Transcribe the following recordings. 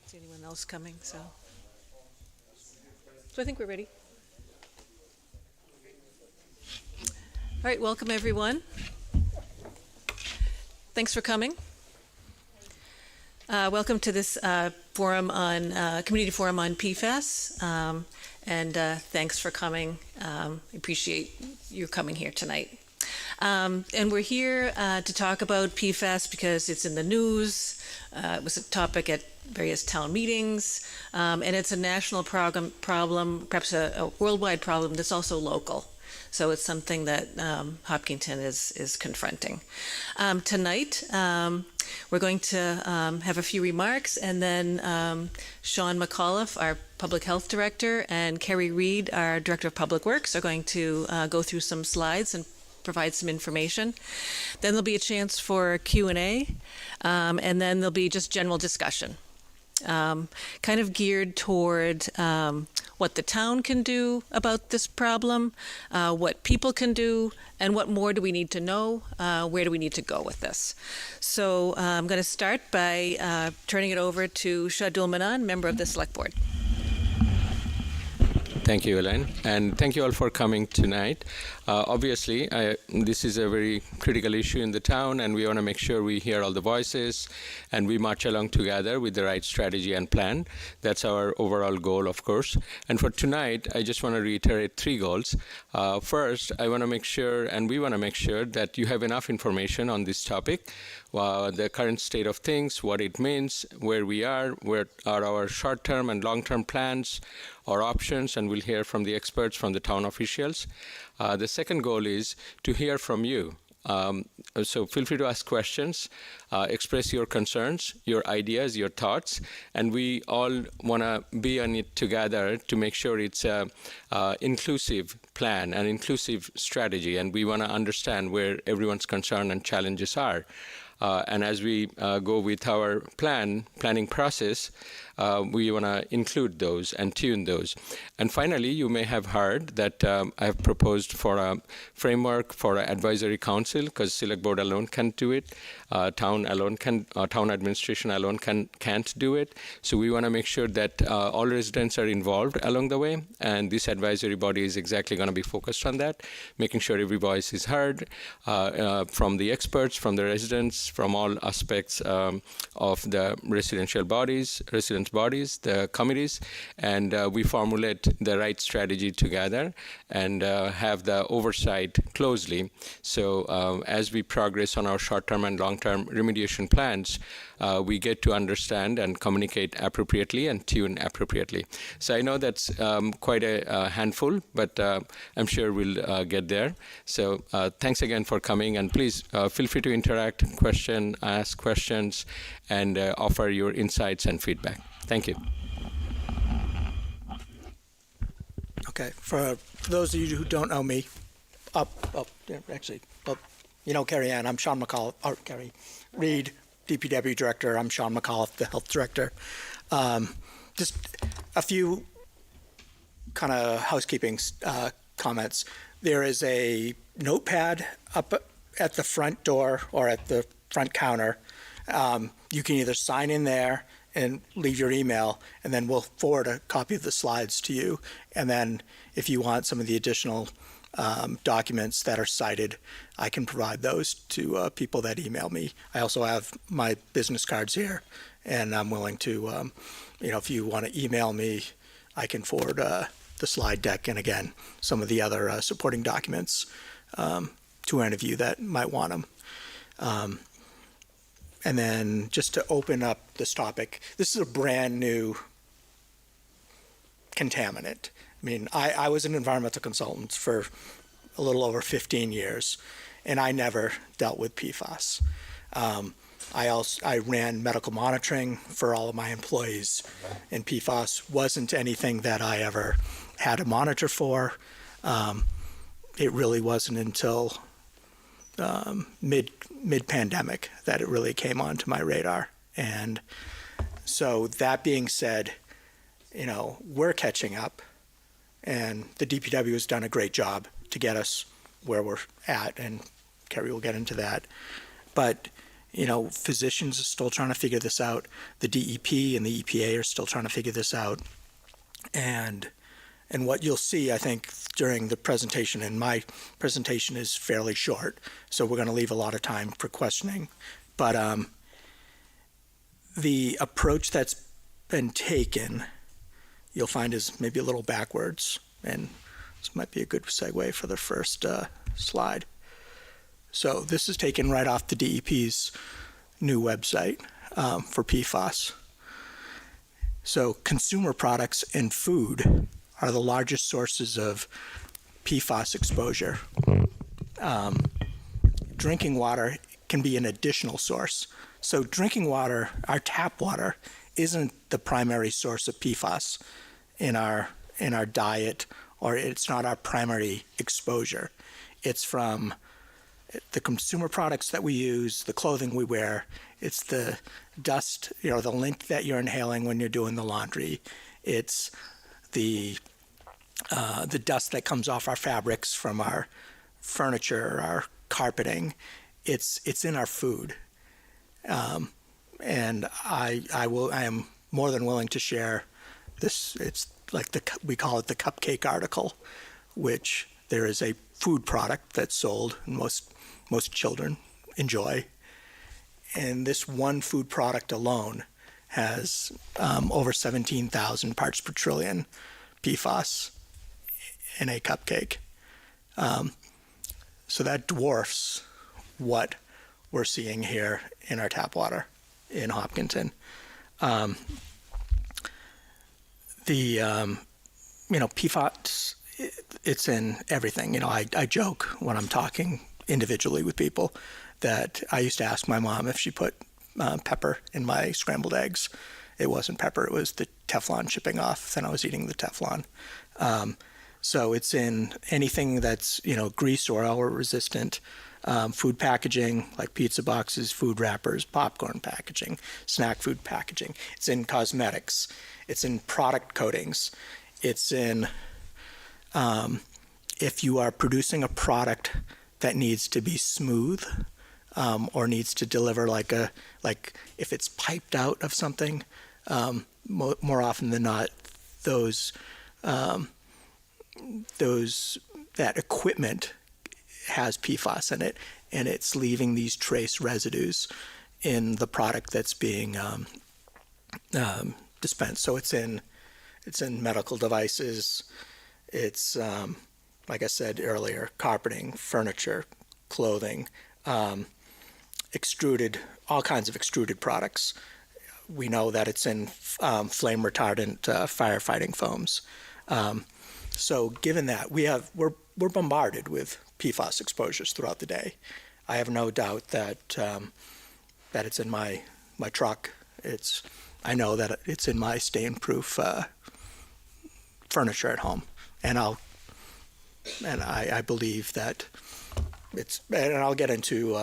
See anyone else coming, so I think we're ready. All right, welcome everyone. Thanks for coming. Welcome to this forum on community forum on PFAS, and thanks for coming. I appreciate you coming here tonight. And we're here to talk about PFAS because it's in the news. It was a topic at various town meetings, and it's a national problem, perhaps a worldwide problem that's also local. So it's something that Hopkinton is confronting. Tonight, we're going to have a few remarks, and then Sean McAuliffe, our Public Health Director, and Kerry Reed, our Director of Public Works, are going to go through some slides and provide some information. Then there'll be a chance for Q&A, and then there'll be just general discussion, kind of geared toward what the town can do about this problem, what people can do, and what more do we need to know, where do we need to go with this. So I'm going to start by turning it over to Shadul Manan, member of the Select Board. Thank you, Elaine, and thank you all for coming tonight. Obviously, this is a very critical issue in the town, and we want to make sure we hear all the voices and we march along together with the right strategy and plan. That's our overall goal, of course. And for tonight, I just want to reiterate 3 goals. First, I want to make sure, and we want to make sure, that you have enough information on this topic, the current state of things, what it means, where we are, where are our short-term and long-term plans or options, and we'll hear from the experts, from the town officials. The second goal is to hear from you. So feel free to ask questions, express your concerns, your ideas, your thoughts, and we all want to be on it together to make sure it's an inclusive plan, an inclusive strategy, and we want to understand where everyone's concern and challenges are. And as we go with our planning process, we want to include those and tune those. And finally, you may have heard that I have proposed for a framework for an advisory council, because Select Board alone can't do it. Town administration alone can't do it. So we want to make sure that all residents are involved along the way, and this advisory body is exactly going to be focused on that, making sure every voice is heard from the experts, from the residents, from all aspects of the residents' bodies, the committees, and we formulate the right strategy together and have the oversight closely. So as we progress on our short-term and long-term remediation plans, we get to understand and communicate appropriately and tune appropriately. So I know that's quite a handful, but I'm sure we'll get there. So thanks again for coming, and please feel free to interact, ask questions, and offer your insights and feedback. Thank you. Okay, for those of you who don't know me, Carrie Ann, I'm Sean McAuliffe, or Kerry Reed, DPW Director. I'm Sean McAuliffe, the Health Director. Just a few kind of housekeeping comments. There is a notepad up at the front door or at the front counter. You can either sign in there and leave your email, and then we'll forward a copy of the slides to you. And then if you want some of the additional documents that are cited, I can provide those to people that email me. I also have my business cards here, and I'm willing to, if you want to email me, I can forward the slide deck and, again, some of the other supporting documents to any of you that might want them. And then just to open up this topic, this is a brand new contaminant. I mean, I was an environmental consultant for a little over 15 years, and I never dealt with PFAS. I ran medical monitoring for all of my employees, and PFAS wasn't anything that I ever had to monitor for. It really wasn't until mid-pandemic that it really came onto my radar. And so that being said, we're catching up, and the DPW has done a great job to get us where we're at, and Kerry will get into that. But Physicians are still trying to figure this out. The DEP and the EPA are still trying to figure this out. And what you'll see, I think, during the presentation, and my presentation is fairly short, so we're going to leave a lot of time for questioning. But the approach that's been taken, you'll find is maybe a little backwards. And this might be a good segue for the first slide. So this is taken right off the DEP's new website for PFAS. So consumer products and food are the largest sources of PFAS exposure. Drinking water can be an additional source. So drinking water, our tap water, isn't the primary source of PFAS in our diet, or it's not our primary exposure. It's from the consumer products that we use, the clothing we wear. It's the dust, the lint that you're inhaling when you're doing the laundry. It's the dust that comes off our fabrics from our furniture, our carpeting. It's in our food. And I am more than willing to share this. It's like we call it the cupcake article, which there is a food product that's sold and most children enjoy. And this one food product alone has over 17,000 parts per trillion PFAS in a cupcake. So that dwarfs what we're seeing here in our tap water in Hopkinton. PFAS, it's in everything. I joke when I'm talking individually with people that I used to ask my mom if she put pepper in my scrambled eggs. It wasn't pepper, it was the Teflon chipping off, then I was eating the Teflon. So it's in anything that's, grease or oil resistant, food packaging like pizza boxes, food wrappers, popcorn packaging, snack food packaging. It's in cosmetics. It's in product coatings. It's in, if you are producing a product that needs to be smooth, or needs to deliver like if it's piped out of something, more often than not, that equipment has PFAS in it, and it's leaving these trace residues in the product that's being dispensed. So it's in medical devices. It's like I said earlier, carpeting, furniture, clothing, extruded, all kinds of extruded products. We know that it's in flame retardant firefighting foams. So given that, we're bombarded with PFAS exposures throughout the day. I have no doubt that that it's in my truck. I know that it's in my stain-proof furniture at home, and I believe that it's. And I'll get into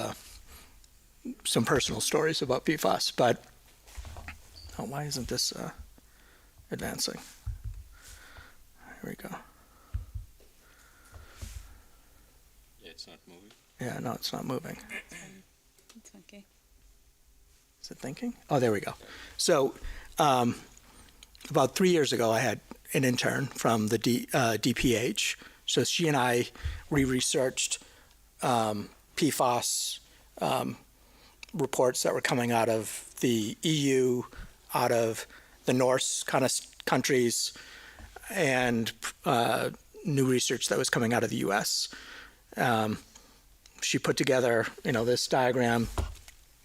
some personal stories about PFAS, but why isn't this advancing? Here we go. Yeah, it's not moving. Yeah, no, it's not moving. It's okay. Is it thinking? Oh, there we go. So about 3 years ago, I had an intern from the DPH. So she and I researched PFAS reports that were coming out of the EU, out of the Norse kind of countries, and new research that was coming out of the U.S. She put together, this diagram.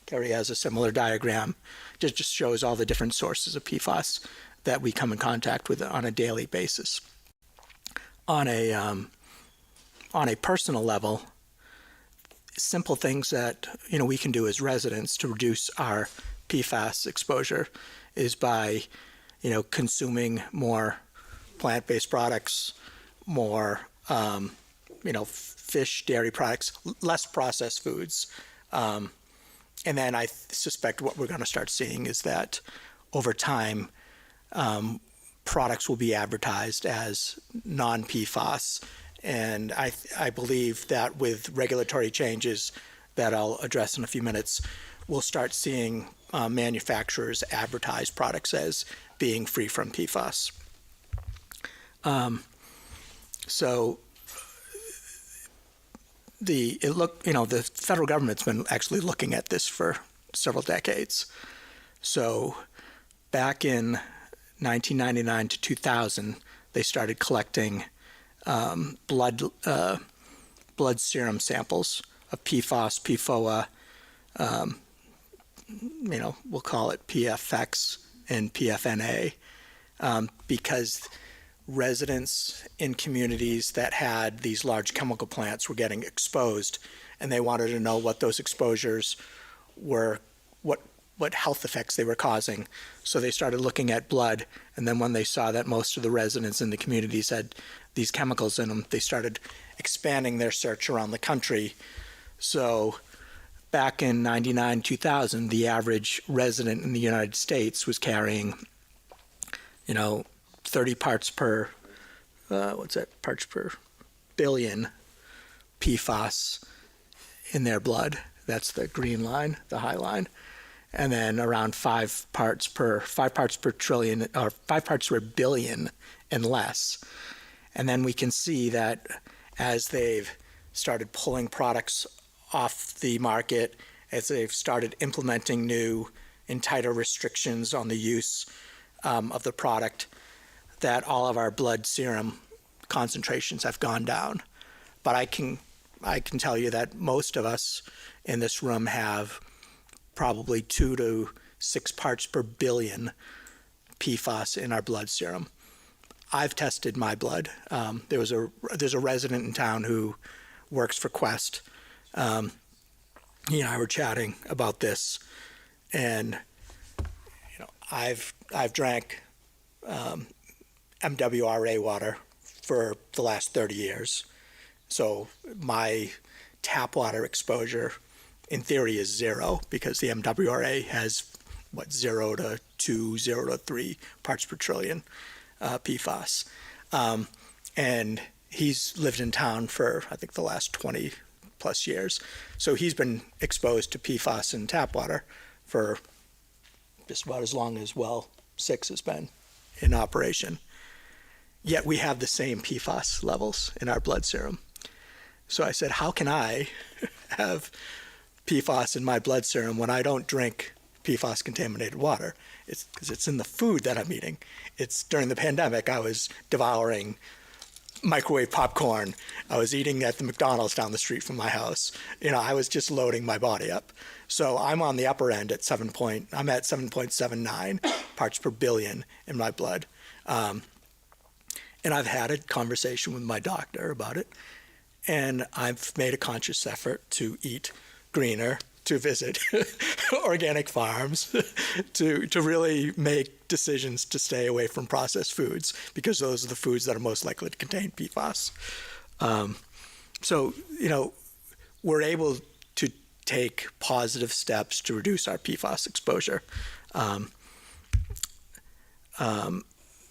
Kerry has a similar diagram. Just shows all the different sources of PFAS that we come in contact with on a daily basis. On a personal level, simple things that we can do as residents to reduce our PFAS exposure is by consuming more plant-based products, more fish, dairy products, less processed foods. And then I suspect what we're going to start seeing is that over time, products will be advertised as non-PFAS. And I believe that with regulatory changes that I'll address in a few minutes, we'll start seeing manufacturers advertise products as being free from PFAS. So the federal government's been actually looking at this for several decades. So back in 1999 to 2000, they started collecting blood serum samples of PFAS, PFOA, we'll call it PFX and PFNA, because residents in communities that had these large chemical plants were getting exposed, and they wanted to know what those exposures were, what health effects they were causing. So they started looking at blood, and then when they saw that most of the residents in the communities had these chemicals in them, they started expanding their search around the country. So back in 99, 2000, the average resident in the United States was carrying, 30 parts per billion PFAS in their blood. That's the green line, the high line. And then around 5 parts per trillion, or 5 parts per billion and less. And then we can see that as they've started pulling products off the market, as they've started implementing new and tighter restrictions on the use of the product, that all of our blood serum concentrations have gone down. But I can tell you that most of us in this room have probably 2 to 6 parts per billion PFAS in our blood serum. I've tested my blood. There's a resident in town who works for Quest. He and I were chatting about this, and I've drank MWRA water for the last 30 years. So my tap water exposure in theory is 0, because the MWRA has 0 to 2, 0 to 3 parts per trillion PFAS. And he's lived in town for, I think, the last 20 plus years. So he's been exposed to PFAS in tap water for just about as long as Well 6 has been in operation. Yet we have the same PFAS levels in our blood serum. So I said, how can I have PFAS in my blood serum when I don't drink PFAS contaminated water? It's because it's in the food that I'm eating. It's during the pandemic, I was devouring microwave popcorn. I was eating at the McDonald's down the street from my house. I was just loading my body up. So I'm on the upper end at I'm at 7.79 parts per billion in my blood. And I've had a conversation with my doctor about it. And I've made a conscious effort to eat greener, to visit organic farms, to really make decisions to stay away from processed foods, because those are the foods that are most likely to contain PFAS. So, we're able to take positive steps to reduce our PFAS exposure.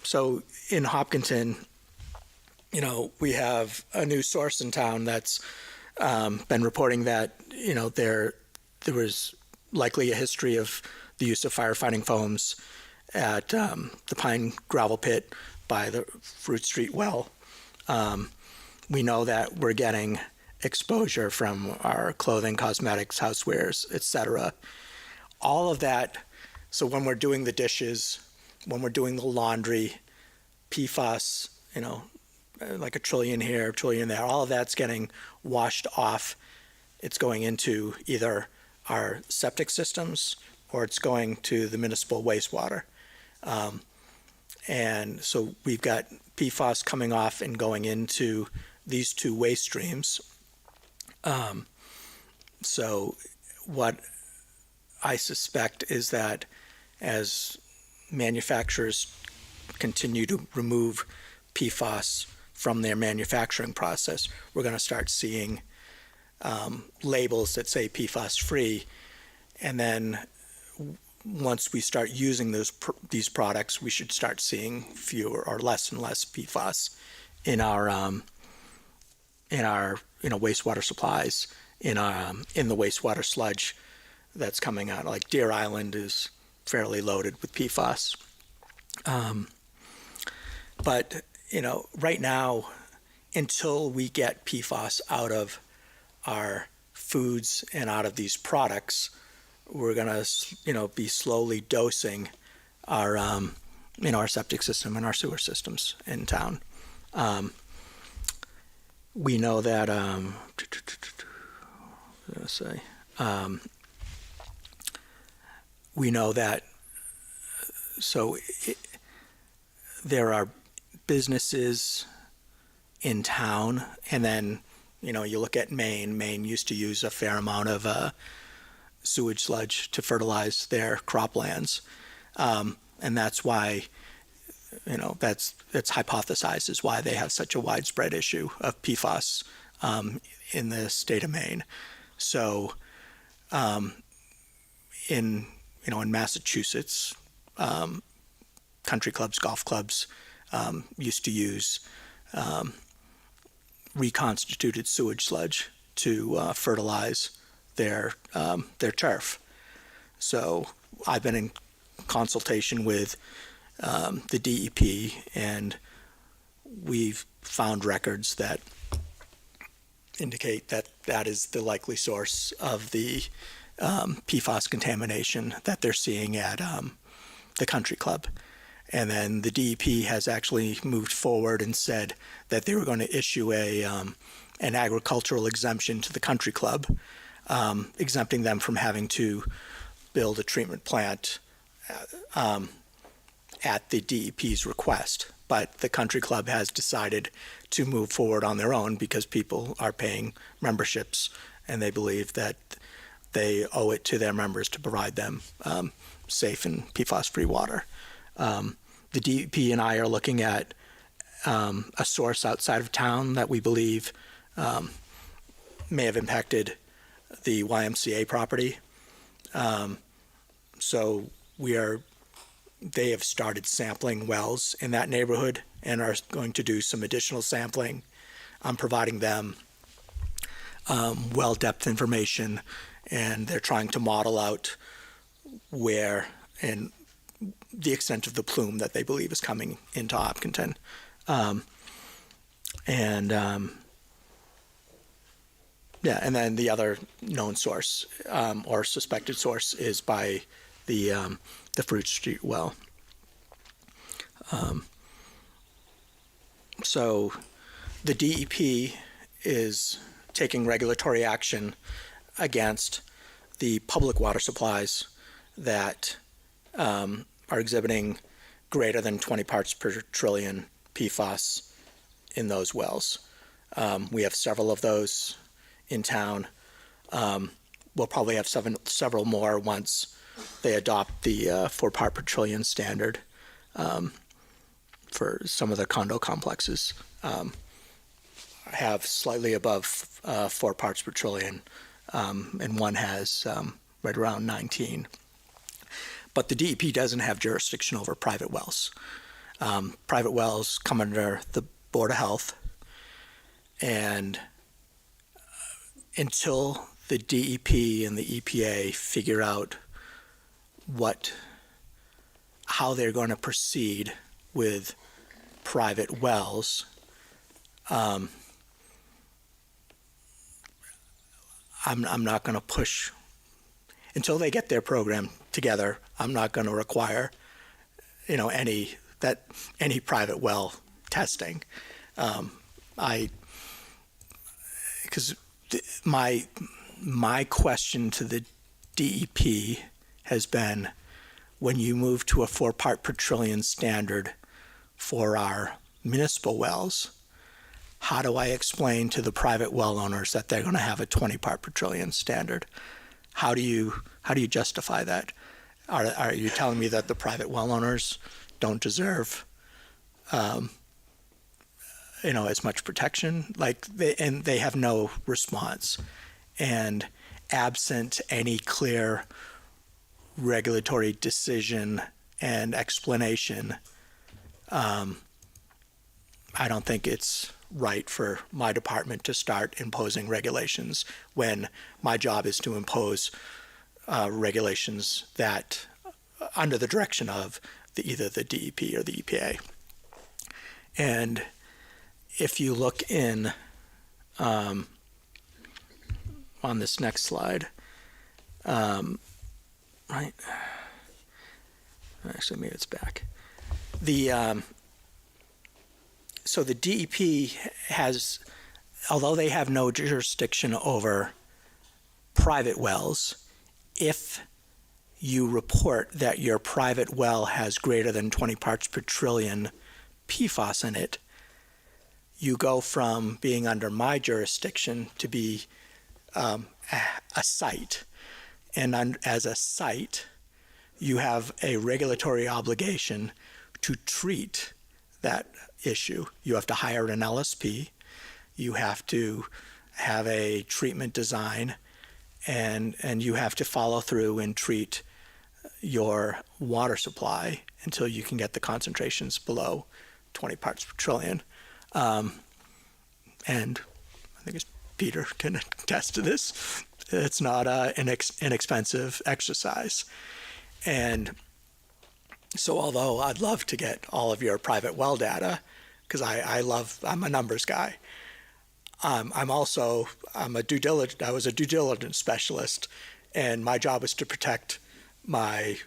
So in Hopkinton, we have a new source in town that's been reporting that, there was likely a history of the use of firefighting foams at the Pine Gravel Pit by the Fruit Street Well. We know that we're getting exposure from our clothing, cosmetics, housewares, etc. All of that, so when we're doing the dishes, when we're doing the laundry, PFAS, like a trillion here, a trillion there, all of that's getting washed off. It's going into either our septic systems or it's going to the municipal wastewater. And so we've got PFAS coming off and going into these two waste streams. So what I suspect is that as manufacturers continue to remove PFAS from their manufacturing process, we're going to start seeing labels that say PFAS free, and then once we start using these products, we should start seeing fewer or less and less PFAS in our wastewater supplies, in the wastewater sludge that's coming out. Like Deer Island is fairly loaded with PFAS. But, right now, until we get PFAS out of our foods and out of these products, we're going to, be slowly dosing our, our septic system and our sewer systems in town. We know that, we know that, there are businesses in town, and then, you look at Maine. Maine used to use a fair amount of sewage sludge to fertilize their croplands. And that's why, that's hypothesized is why they have such a widespread issue of PFAS in the state of Maine. So, in Massachusetts, country clubs, golf clubs used to use reconstituted sewage sludge to fertilize their turf. So I've been in consultation with the DEP, and we've found records that indicate that that is the likely source of the PFAS contamination that they're seeing at the country club. And then the DEP has actually moved forward and said that they were going to issue an agricultural exemption to the country club, exempting them from having to build a treatment plant at the DEP's request. But the country club has decided to move forward on their own because people are paying memberships, and they believe that they owe it to their members to provide them safe and PFAS-free water. The DEP and I are looking at a source outside of town that we believe may have impacted the YMCA property. So they have started sampling wells in that neighborhood and are going to do some additional sampling. I'm providing them well depth information, and they're trying to model out where and the extent of the plume that they believe is coming into Hopkinton. And then the other known source or suspected source is by the Fruit Street well. So the DEP is taking regulatory action against the public water supplies that are exhibiting greater than 20 parts per trillion PFAS in those wells. We have several of those in town. We'll probably have several more once they adopt the 4 part per trillion standard for some of the condo complexes. Have slightly above 4 parts per trillion, and one has right around 19. But the DEP doesn't have jurisdiction over private wells. Private wells come under the Board of Health, and until the DEP and the EPA figure out how they're going to proceed with private wells, I'm not going to push until they get their program together. I'm not going to require, any private well testing. Because my question to the DEP has been, when you move to a 4 part per trillion standard for our municipal wells, how do I explain to the private well owners that they're going to have a 20 part per trillion standard? How do you justify that? Are you telling me that the private well owners don't deserve, as much protection? And they have no response. And absent any clear regulatory decision and explanation, I don't think it's right for my department to start imposing regulations when my job is to impose regulations that under the direction of either the DEP or the EPA. And if you look in on this next slide, right? Actually, maybe it's back. So the DEP has, although they have no jurisdiction over private wells, if you report that your private well has greater than 20 parts per trillion PFAS in it, you go from being under my jurisdiction to be a site. And as a site, you have a regulatory obligation to treat that issue. You have to hire an LSP. You have to have a treatment design, and you have to follow through and treat your water supply until you can get the concentrations below 20 parts per trillion. And I think it's Peter can attest to this. It's not an inexpensive exercise. And so although I'd love to get all of your private well data, because I'm a numbers guy, I was a due diligence specialist, and my job was to protect my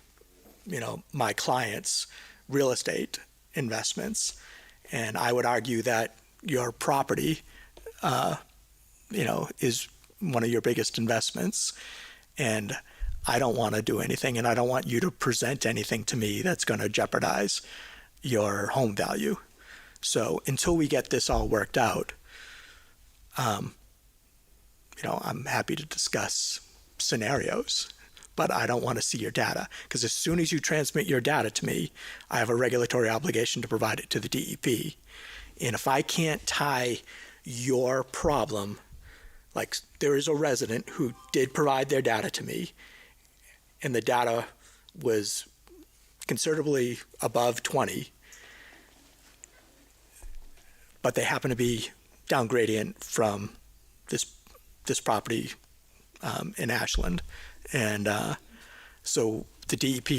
clients' real estate investments. And I would argue that your property, is one of your biggest investments. And I don't want to do anything, and I don't want you to present anything to me that's going to jeopardize your home value. So until we get this all worked out, I'm happy to discuss scenarios, but I don't want to see your data, because as soon as you transmit your data to me, I have a regulatory obligation to provide it to the DEP. And if I can't tie your problem, like there is a resident who did provide their data to me, and the data was considerably above 20, but they happen to be down gradient from this property in Ashland. And so the DEP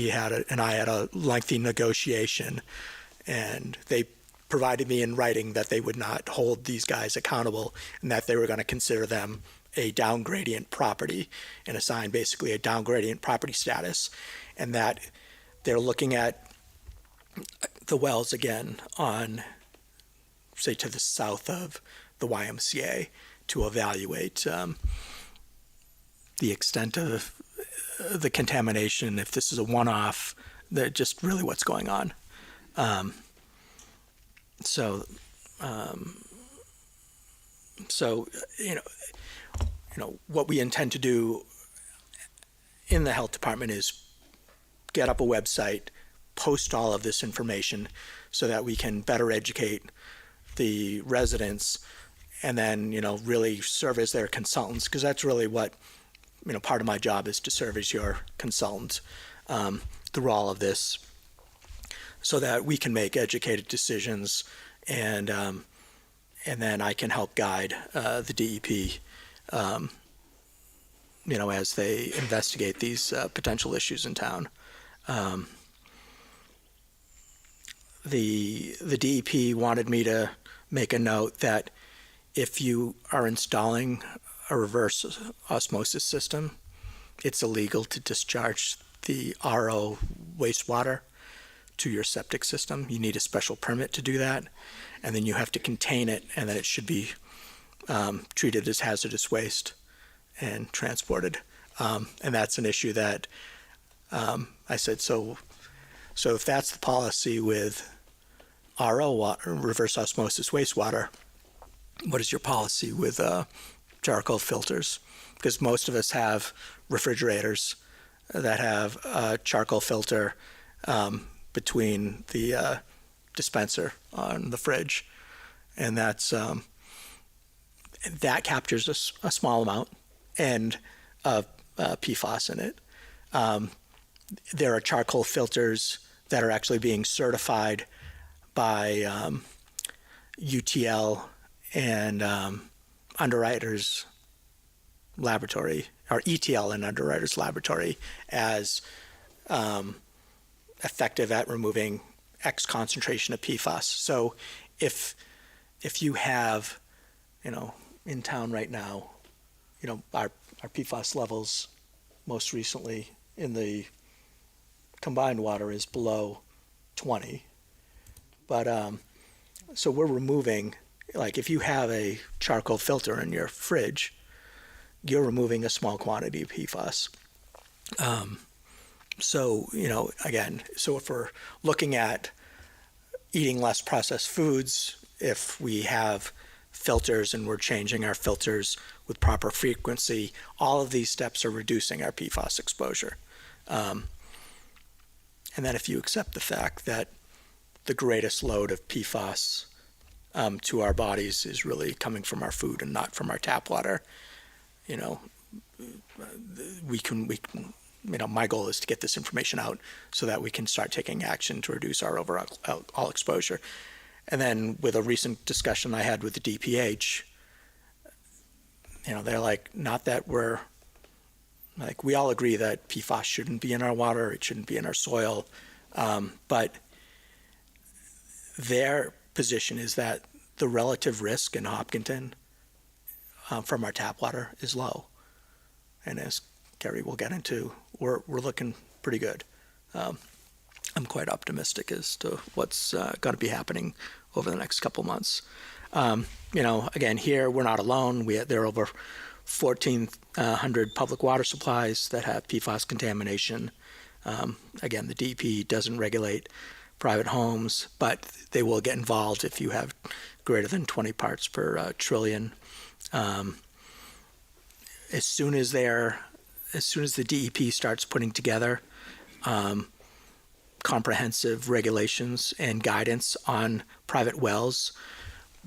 and I had a lengthy negotiation, and they provided me in writing that they would not hold these guys accountable, and that they were going to consider them a down gradient property and assign basically a down gradient property status, and that they're looking at the wells again on, say, to the south of the YMCA to evaluate the extent of the contamination, if this is a one-off, just really what's going on. So what we intend to do in the health department is get up a website, post all of this information so that we can better educate the residents, and then, really serve as their consultants, because that's really what, part of my job is, to serve as your consultant through all of this, so that we can make educated decisions, and then I can help guide the DEP, as they investigate these potential issues in town. The DEP wanted me to make a note that if you are installing a reverse osmosis system, it's illegal to discharge the RO wastewater to your septic system. You need a special permit to do that, and then you have to contain it, and then it should be treated as hazardous waste and transported. And that's an issue that I said, so if that's the policy with RO water, reverse osmosis wastewater, what is your policy with charcoal filters? Because most of us have refrigerators that have a charcoal filter between the dispenser on the fridge, and that captures a small amount and of PFAS in it. There are charcoal filters that are actually being certified by UTL and Underwriters Laboratory our ETL in Underwriters Laboratory as effective at removing X concentration of PFAS. So if you have, in town right now, our PFAS levels most recently in the combined water is below 20. But so we're removing, like if you have a charcoal filter in your fridge, you're removing a small quantity of PFAS. So, again, so if we're looking at eating less processed foods, if we have filters and we're changing our filters with proper frequency, all of these steps are reducing our PFAS exposure. And then if you accept the fact that the greatest load of PFAS to our bodies is really coming from our food and not from our tap water, we can, my goal is to get this information out so that we can start taking action to reduce our overall exposure. And then with a recent discussion I had with the DPH, they're like, not that we're, like, we all agree that PFAS shouldn't be in our water, it shouldn't be in our soil, but their position is that the relative risk in Hopkinton from our tap water is low. And as Kerry will get into, we're looking pretty good. I'm quite optimistic as to what's going to be happening over the next couple months. Again, here we're not alone. There are over 1,400 public water supplies that have PFAS contamination. Again, the DEP doesn't regulate private homes, but they will get involved if you have greater than 20 parts per trillion. As soon as the DEP starts putting together comprehensive regulations and guidance on private wells,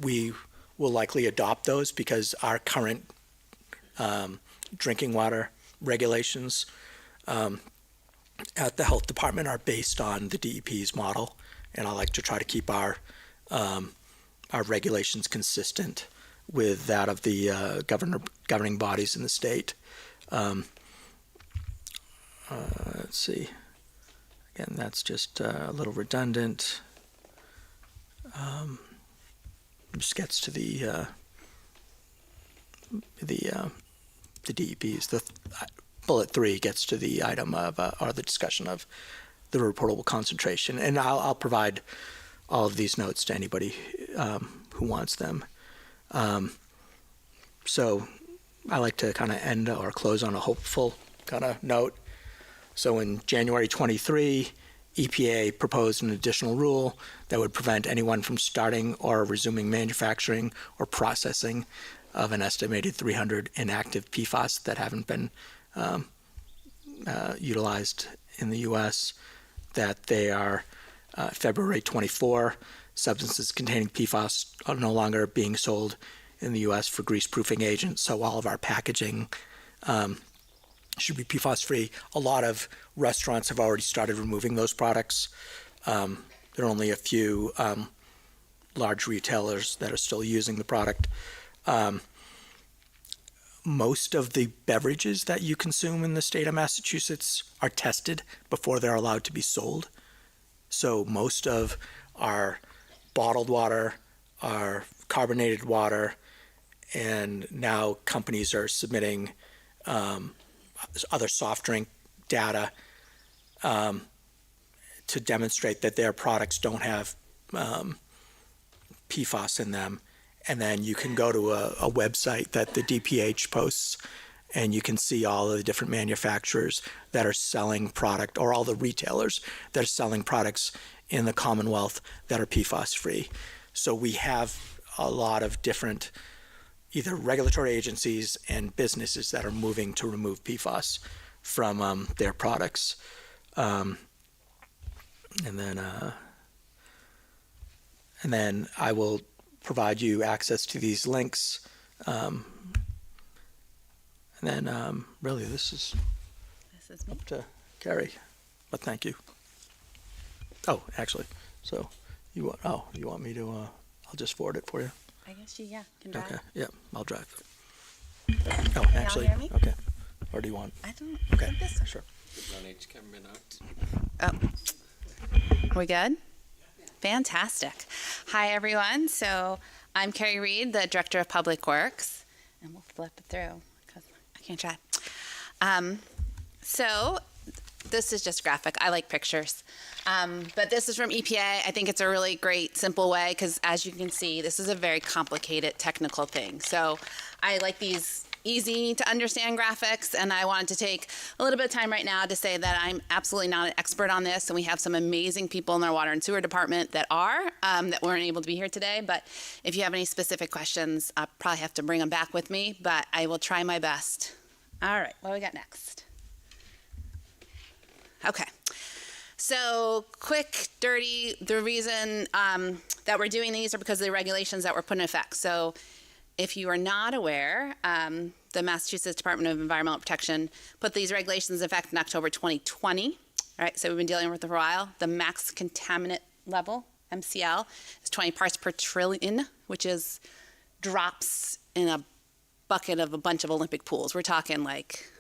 we will likely adopt those because our current drinking water regulations at the health department are based on the DEP's model, and I like to try to keep our regulations consistent with that of the governing bodies in the state. Let's see. Again, that's just a little redundant. Just gets to the DEPs. The bullet 3 gets to the item of or the discussion of the reportable concentration, and I'll provide all of these notes to anybody who wants them. So I like to kind of end or close on a hopeful kind of note. So in January 23, EPA proposed an additional rule that would prevent anyone from starting or resuming manufacturing or processing of an estimated 300 inactive PFAS that haven't been utilized in the U.S., that they are February 24, substances containing PFAS are no longer being sold in the U.S. for grease-proofing agents, so all of our packaging should be PFAS-free. A lot of restaurants have already started removing those products. There are only a few large retailers that are still using the product. Most of the beverages that you consume in the state of Massachusetts are tested before they're allowed to be sold. So most of our bottled water, our carbonated water, and now companies are submitting other soft drink data to demonstrate that their products don't have PFAS in them. And then you can go to a website that the DPH posts, and you can see all of the different manufacturers that are selling product, or all the retailers that are selling products in the Commonwealth that are PFAS-free. So we have a lot of different either regulatory agencies and businesses that are moving to remove PFAS from their products. And then I will provide you access to these links. And then really this is me. up to Carrie, but thank you. Oh, actually, so you want me to, I'll just forward it for you. I guess you, can drive. Okay, yeah, I'll drive. Oh, Can y'all actually, hear me? okay. or do you want? I don't. Okay, like this one. sure. Oh, are we good? Fantastic. Hi, everyone. So I'm Carrie Reed, the Director of Public Works, and we'll flip it through because I can't chat. So this is just graphic. I like pictures. But this is from EPA. I think it's a really great, simple way because, as you can see, this is a very complicated technical thing. So I like these easy to understand graphics, and I wanted to take a little bit of time right now to say that I'm absolutely not an expert on this, and we have some amazing people in our water and sewer department that are, that weren't able to be here today. But if you have any specific questions, I'll probably have to bring them back with me, but I will try my best. All right, what do we got next? Okay. So quick, dirty, the reason that we're doing these are because of the regulations that were put in effect. So if you are not aware, the Massachusetts Department of Environmental Protection put these regulations in effect in October 2020. All right, so we've been dealing with it for a while. The max contaminant level, MCL, is 20 parts per trillion, which is drops in a bucket of a bunch of Olympic pools. We're talking like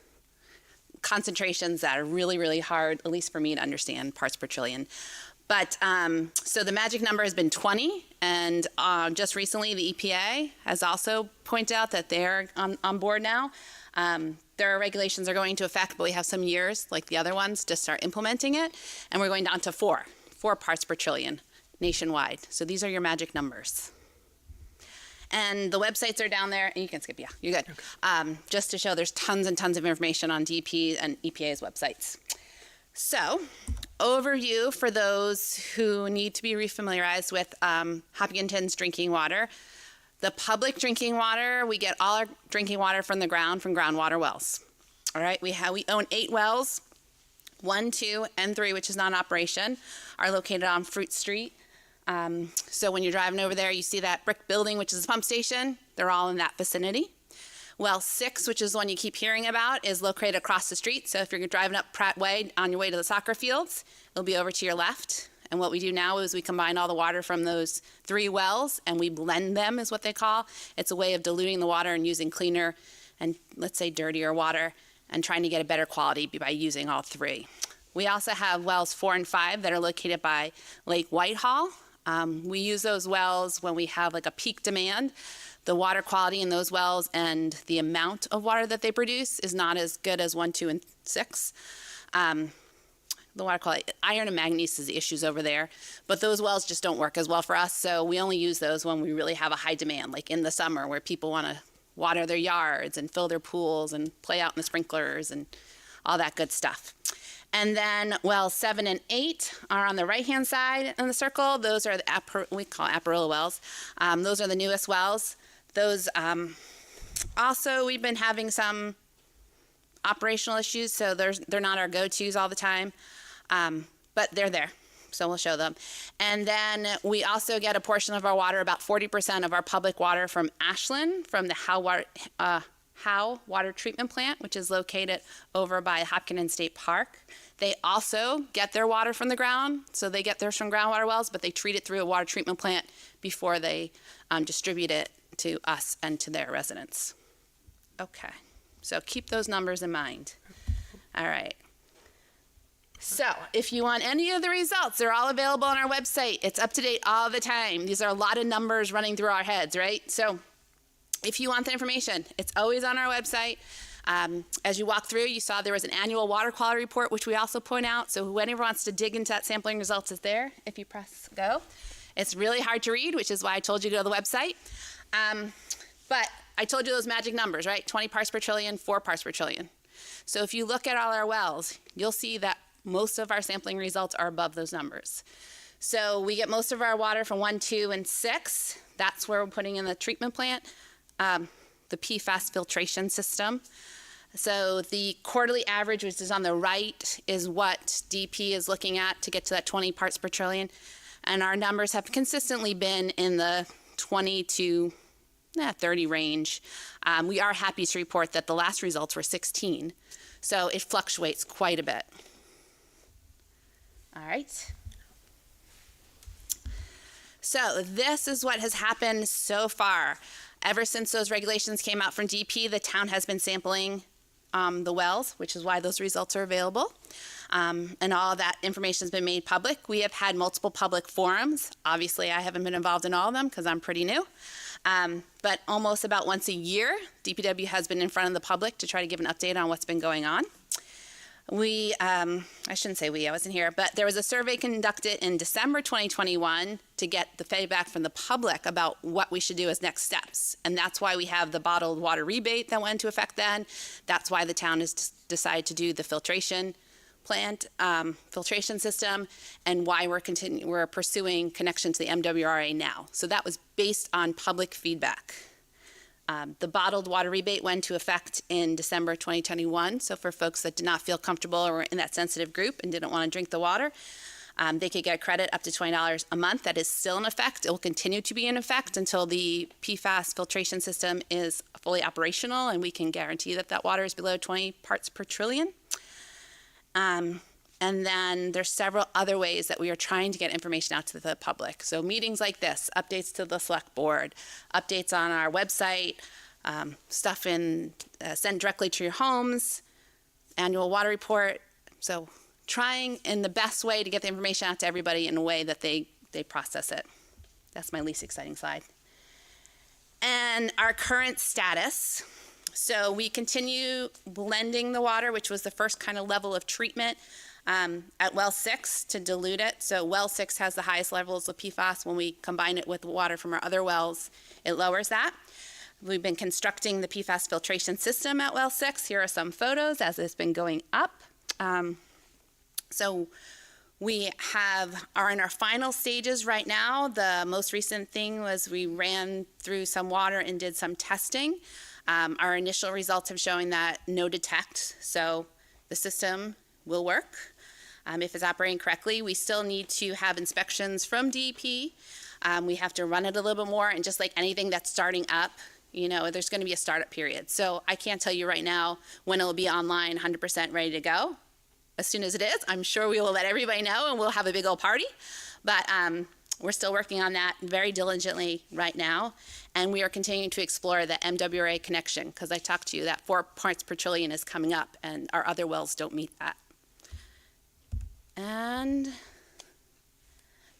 concentrations that are really, really hard, at least for me to understand, parts per trillion. But so the magic number has been 20, and just recently the EPA has also pointed out that they're on board now. Their regulations are going into effect, but we have some years, like the other ones, to start implementing it, and we're going down to 4 parts per trillion nationwide. So these are your magic numbers. And the websites are down there, and you can skip, yeah, you're good. Okay. Just to show there's tons and tons of information on DP and EPA's websites. So, overview for those who need to be refamiliarized with Hopkinton's drinking water. The public drinking water, we get all our drinking water from the ground, from groundwater wells. All right, we own 8 wells, 1, 2, and 3, which is not in operation, are located on Fruit Street. So when you're driving over there, you see that brick building, which is a pump station. They're all in that vicinity. Well 6, which is the one you keep hearing about, is located across the street. So if you're driving up Pratt Way on your way to the soccer fields, it'll be over to your left. And what we do now is we combine all the water from those 3 wells and we blend them, is what they call. It's a way of diluting the water and using cleaner and, let's say, dirtier water and trying to get a better quality by using all 3. We also have wells 4 and 5 that are located by Lake Whitehall. We use those wells when we have like a peak demand. The water quality in those wells and the amount of water that they produce is not as good as 1, 2, and 6. The water quality, iron and manganese is the issues over there, but those wells just don't work as well for us, so we only use those when we really have a high demand, like in the summer where people want to water their yards and fill their pools and play out in the sprinklers and all that good stuff. And then wells 7 and 8 are on the right-hand side in the circle. Those are the we call Aparilla wells. Those are the newest wells. Those also, we've been having some operational issues, so they're not our go-tos all the time, but they're there, so we'll show them. And then we also get a portion of our water, about 40% of our public water, from Ashland, from the Howe Water Treatment Plant, which is located over by Hopkinton State Park. They also get their water from the ground, so they get theirs from groundwater wells, but they treat it through a water treatment plant before they distribute it to us and to their residents. Okay, so keep those numbers in mind. All right. So if you want any of the results, they're all available on our website. It's up to date all the time. These are a lot of numbers running through our heads, right? So if you want the information, it's always on our website. As you walk through, you saw there was an annual water quality report, which we also point out. So whoever wants to dig into that sampling results is there if you press go. It's really hard to read, which is why I told you to go to the website. But I told you those magic numbers, right? 20 parts per trillion, 4 parts per trillion. So if you look at all our wells, you'll see that most of our sampling results are above those numbers. So we get most of our water from 1, 2, and 6. That's where we're putting in the treatment plant, the PFAS filtration system. So the quarterly average, which is on the right, is what DP is looking at to get to that 20 parts per trillion. And our numbers have consistently been in the 20 to 30 range. We are happy to report that the last results were 16. So it fluctuates quite a bit. All right. So this is what has happened so far. Ever since those regulations came out from DP, the town has been sampling the wells, which is why those results are available. And all that information has been made public. We have had multiple public forums. Obviously, I haven't been involved in all of them because I'm pretty new. But almost about once a year, DPW has been in front of the public to try to give an update on what's been going on. I shouldn't say we, I wasn't here, but there was a survey conducted in December 2021 to get the feedback from the public about what we should do as next steps. And that's why we have the bottled water rebate that went into effect then. That's why the town has decided to do the filtration plant, filtration system, and why we're pursuing connection to the MWRA now. So that was based on public feedback. The bottled water rebate went into effect in December 2021. So for folks that did not feel comfortable or were in that sensitive group and didn't want to drink the water, they could get a credit up to $20 a month. That is still in effect. It will continue to be in effect until the PFAS filtration system is fully operational and we can guarantee that that water is below 20 parts per trillion. And then there's several other ways that we are trying to get information out to the public. So meetings like this, updates to the select board, updates on our website, stuff sent directly to your homes, annual water report. So trying in the best way to get the information out to everybody in a way that they process it. That's my least exciting slide. And our current status. So we continue blending the water, which was the first kind of level of treatment at well 6 to dilute it. So well 6 has the highest levels of PFAS. When we combine it with water from our other wells, it lowers that. We've been constructing the PFAS filtration system at well 6. Here are some photos as it's been going up. So we are in our final stages right now. The most recent thing was we ran through some water and did some testing. Our initial results have shown that no detect, so the system will work if it's operating correctly. We still need to have inspections from DEP. We have to run it a little bit more, and just like anything that's starting up, there's going to be a startup period. So I can't tell you right now when it'll be online 100% ready to go. As soon as it is, I'm sure we will let everybody know and we'll have a big old party. But we're still working on that very diligently right now. And we are continuing to explore the MWRA connection because I talked to you that 4 parts per trillion is coming up and our other wells don't meet that. And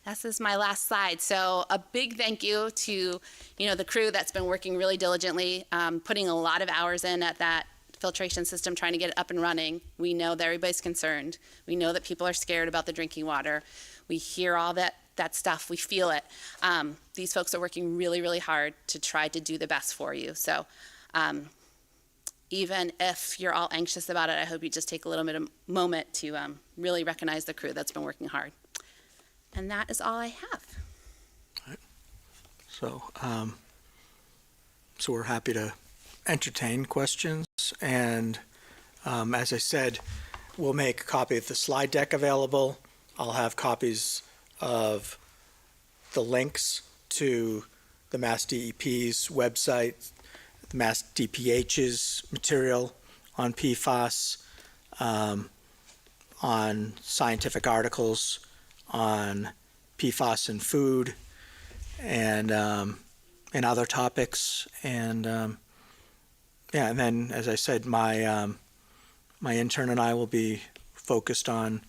this is my last slide. So a big thank you to the crew that's been working really diligently, putting a lot of hours in at that filtration system, trying to get it up and running. We know that everybody's concerned. We know that people are scared about the drinking water. We hear all that stuff. We feel it. These folks are working really, really hard to try to do the best for you. So even if you're all anxious about it, I hope you just take a little bit of moment to really recognize the crew that's been working hard. And that is all I have. All right. So we're happy to entertain questions. And as I said, we'll make a copy of the slide deck available. I'll have copies of the links to the Mass DEP's website, the Mass DPH's material on PFAS, on scientific articles on PFAS in food, and other topics. And and then, as I said, my intern and I will be focused on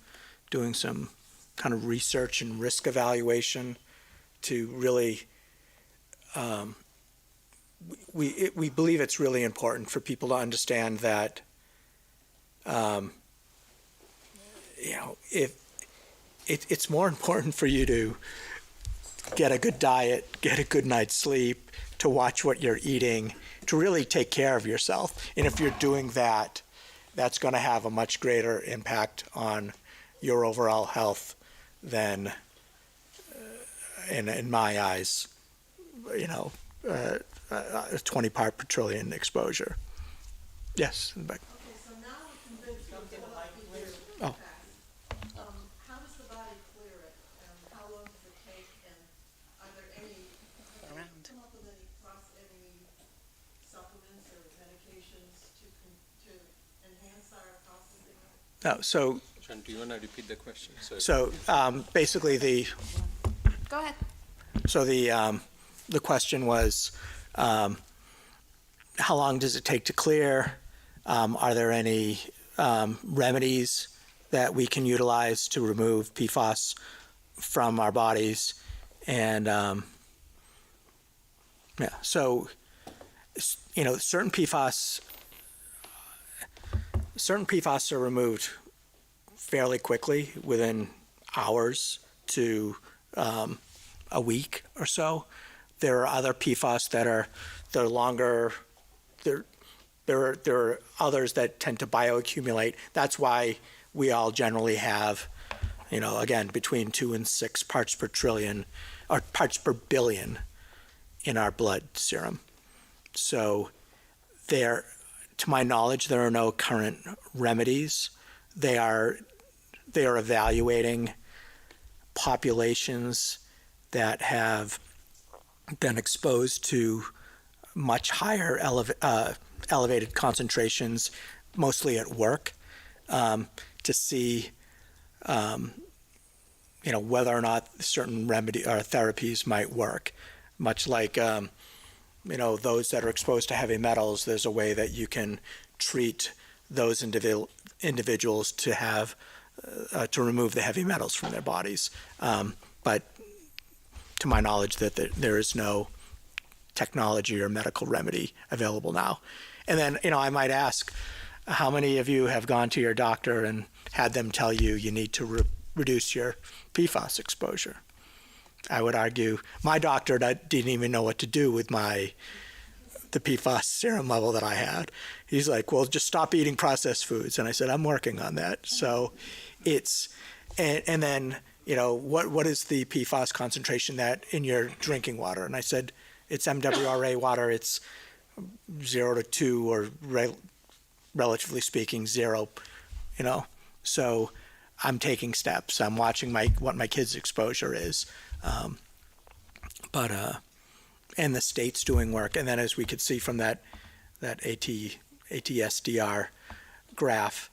doing some kind of research and risk evaluation to really, we believe it's really important for people to understand that, if it's more important for you to get a good diet, get a good night's sleep, to watch what you're eating, to really take care of yourself. And if you're doing that, that's going to have a much greater impact on your overall health than, in my eyes, a 20 part per trillion exposure. Yes, in the back. Okay, so now we're convinced of what the Oh. how does the body clear it, and how long does it take, and are there any, have you come up with any supplements or medications to enhance our processing? No, so John, do you want to repeat the question? basically Go ahead. the question was, how long does it take to clear? Are there any remedies that we can utilize to remove PFAS from our bodies? And so certain PFAS are removed fairly quickly, within hours to a week or so. There are other PFAS they're longer. There are others that tend to bioaccumulate. That's why we all generally have, again, between 2 and 6 parts per trillion or parts per billion in our blood serum. So to my knowledge, there are no current remedies. They are evaluating populations that have been exposed to much higher elevated concentrations, mostly at work, to see whether or not certain remedy or therapies might work. Much like those that are exposed to heavy metals, there's a way that you can treat those individuals to have to remove the heavy metals from their bodies. But to my knowledge, that there is no technology or medical remedy available now. And then, I might ask, how many of you have gone to your doctor and had them tell you you need to reduce your PFAS exposure? I would argue my doctor didn't even know what to do with the PFAS serum level that I had. He's like, well, just stop eating processed foods. And I said, I'm working on that. So and then, what is the PFAS concentration that in your drinking water? And I said, it's MWRA water. It's 0 to 2, or relatively speaking, 0, So I'm taking steps. I'm watching what my kids' exposure is. And the state's doing work. And then, as we could see from that ATSDR graph,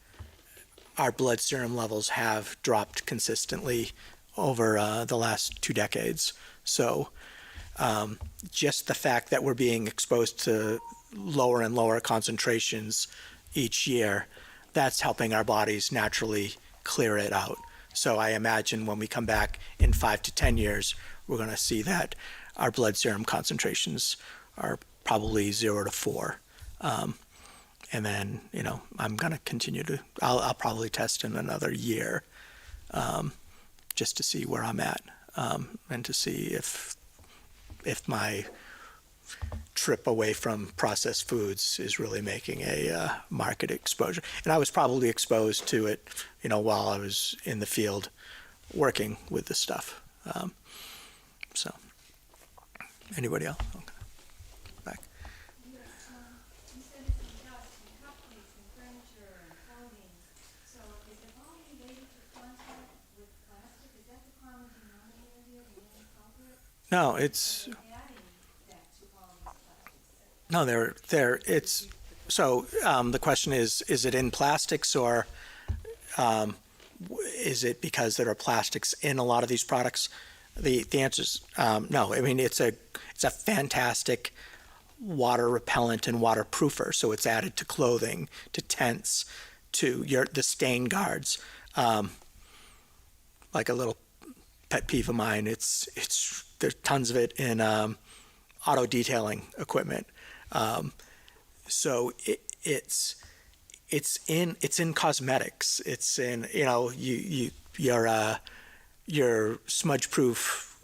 our blood serum levels have dropped consistently over the last 2 decades. So just the fact that we're being exposed to lower and lower concentrations each year, that's helping our bodies naturally clear it out. So I imagine when we come back in 5 to 10 years, we're going to see that our blood serum concentrations are probably 0 to 4. And then, I'm going to continue I'll probably test in another year just to see where I'm at, and to see if my trip away from processed foods is really making a market exposure. And I was probably exposed to it, while I was in the field working with this stuff. So, anybody else? Okay. Back. You said it's in cupcakes and furniture and clothing. So is it all related to contact with plastic? Is that the common denominator here, the main culprit? No, it's. No, it's so the question is it in plastics, or is it because there are plastics in a lot of these products? The answer is no. I mean, it's a fantastic water repellent and waterproofer, so it's added to clothing, to tents, to the stain guards. Like a little pet peeve of mine, there's tons of it in auto detailing equipment. So it's in cosmetics. It's in your smudge proof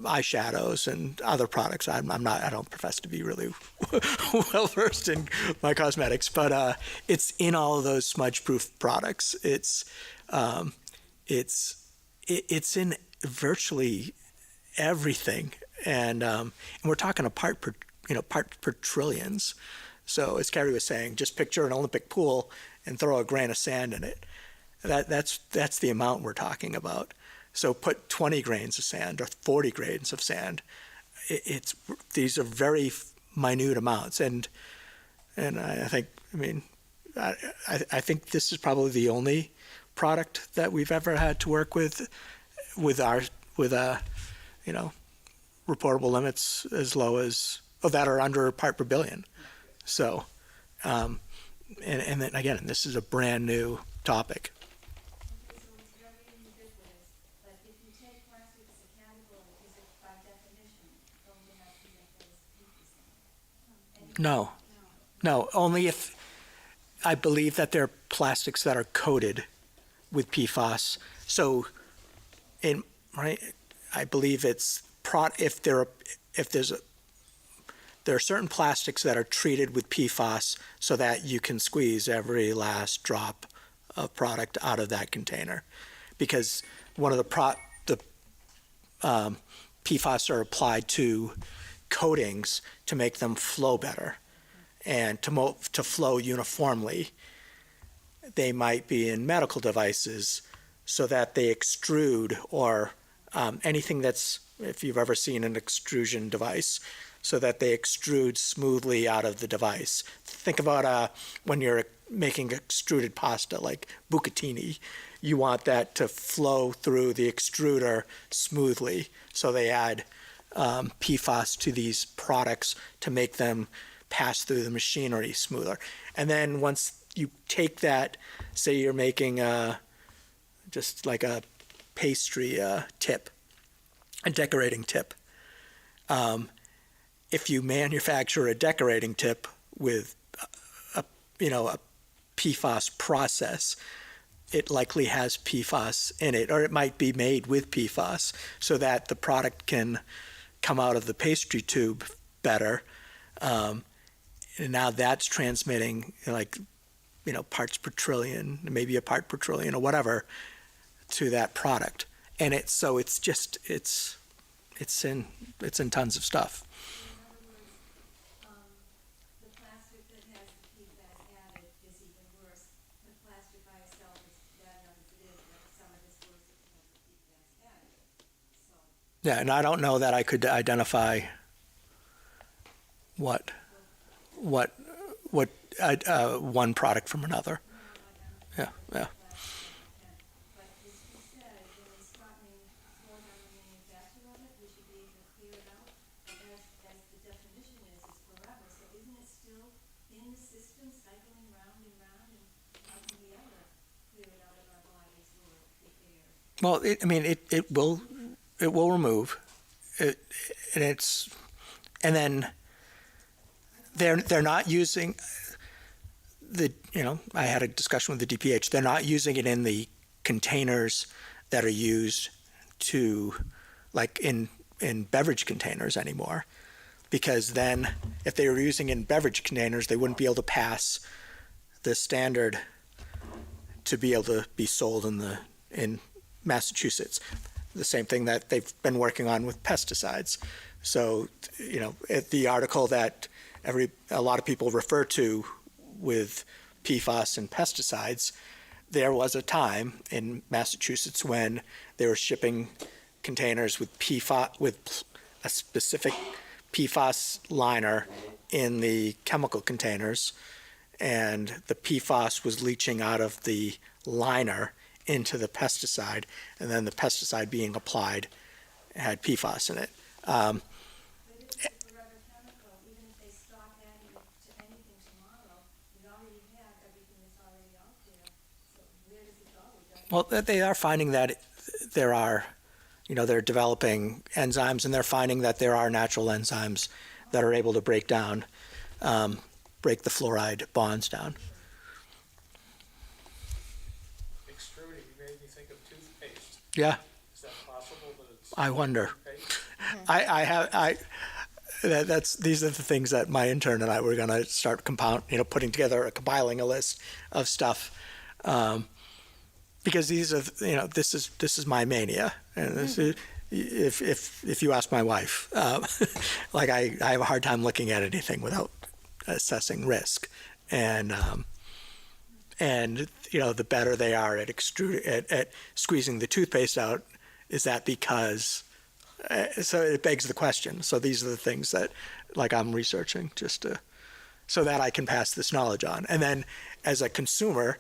eyeshadows and other products. I don't profess to be really well versed in my cosmetics, but it's in all of those smudge proof products. It's in virtually everything, and we're talking a part per trillions. So as Carrie was saying, just picture an Olympic pool and throw a grain of sand in it. That's the amount we're talking about. So put 20 grains of sand or 40 grains of sand. These are very minute amounts, and I think this is probably the only product that we've ever had to work with reportable limits as low as that are under part per billion. So, And then again, this is a brand new topic. Okay, so it's very ubiquitous, but if you take plastic as a category, is it by definition going to have PFAS? No, no, only if, I believe that there are plastics that are coated with PFAS. So, I believe it's there are certain plastics that are treated with PFAS so that you can squeeze every last drop of product out of that container, because one of the PFAS are applied to coatings to make them flow better and to flow uniformly. They might be in medical devices so that they extrude, or anything that's, if you've ever seen an extrusion device, so that they extrude smoothly out of the device. Think about when you're making extruded pasta like bucatini, you want that to flow through the extruder smoothly. So they add PFAS to these products to make them pass through the machinery smoother. And then once you take that, say you're making just like a pastry tip, a decorating tip. If you manufacture a decorating tip with a PFAS process, it likely has PFAS in it, or it might be made with PFAS so that the product can come out of the pastry tube better. And now that's transmitting parts per trillion, maybe a part per trillion or whatever, to that product. And it's in tons of stuff. The plastic that has the PFAS added is even worse. The plastic by itself is bad enough as it is, but some of this worse if it has the PFAS added. So, Yeah, and I don't know that I could identify what one product from another. Yeah. but as you said, when they start slow down the manufacture of it, we should be able to clear it out. And as the definition is forever. So isn't it still in the system, cycling round and round? And how can we ever clear it out of our bodies or the air? Well, it will remove it, and then they're not using I had a discussion with the DPH. They're not using it in the containers that are used to, like in beverage containers anymore, because then if they were using it in beverage containers, they wouldn't be able to pass the standard to be able to be sold in Massachusetts. The same thing that they've been working on with pesticides. So, the article that a lot of people refer to with PFAS and pesticides, there was a time in Massachusetts when they were shipping containers with PFAS, with a specific PFAS liner in the chemical containers, and the PFAS was leaching out of the liner into the pesticide, and then the pesticide being applied had PFAS in it. But it's a forever chemical, even if they stop adding it to anything tomorrow, we already have everything that's already out there. So where does it go? Well, they are finding that there are, they're developing enzymes, and they're finding that there are natural enzymes that are able to break the fluoride bonds down. Extruding made me think of toothpaste. Yeah, Is that possible that it's I wonder. toothpaste? These are the things that my intern and I were going to start putting together, compiling a list of stuff, because these are, this is my mania, and this is, if you ask my wife, I have a hard time looking at anything without assessing risk, and the better they are at squeezing the toothpaste out, is that because so it begs the question. So these are the things that I'm researching so that I can pass this knowledge on. And then as a consumer,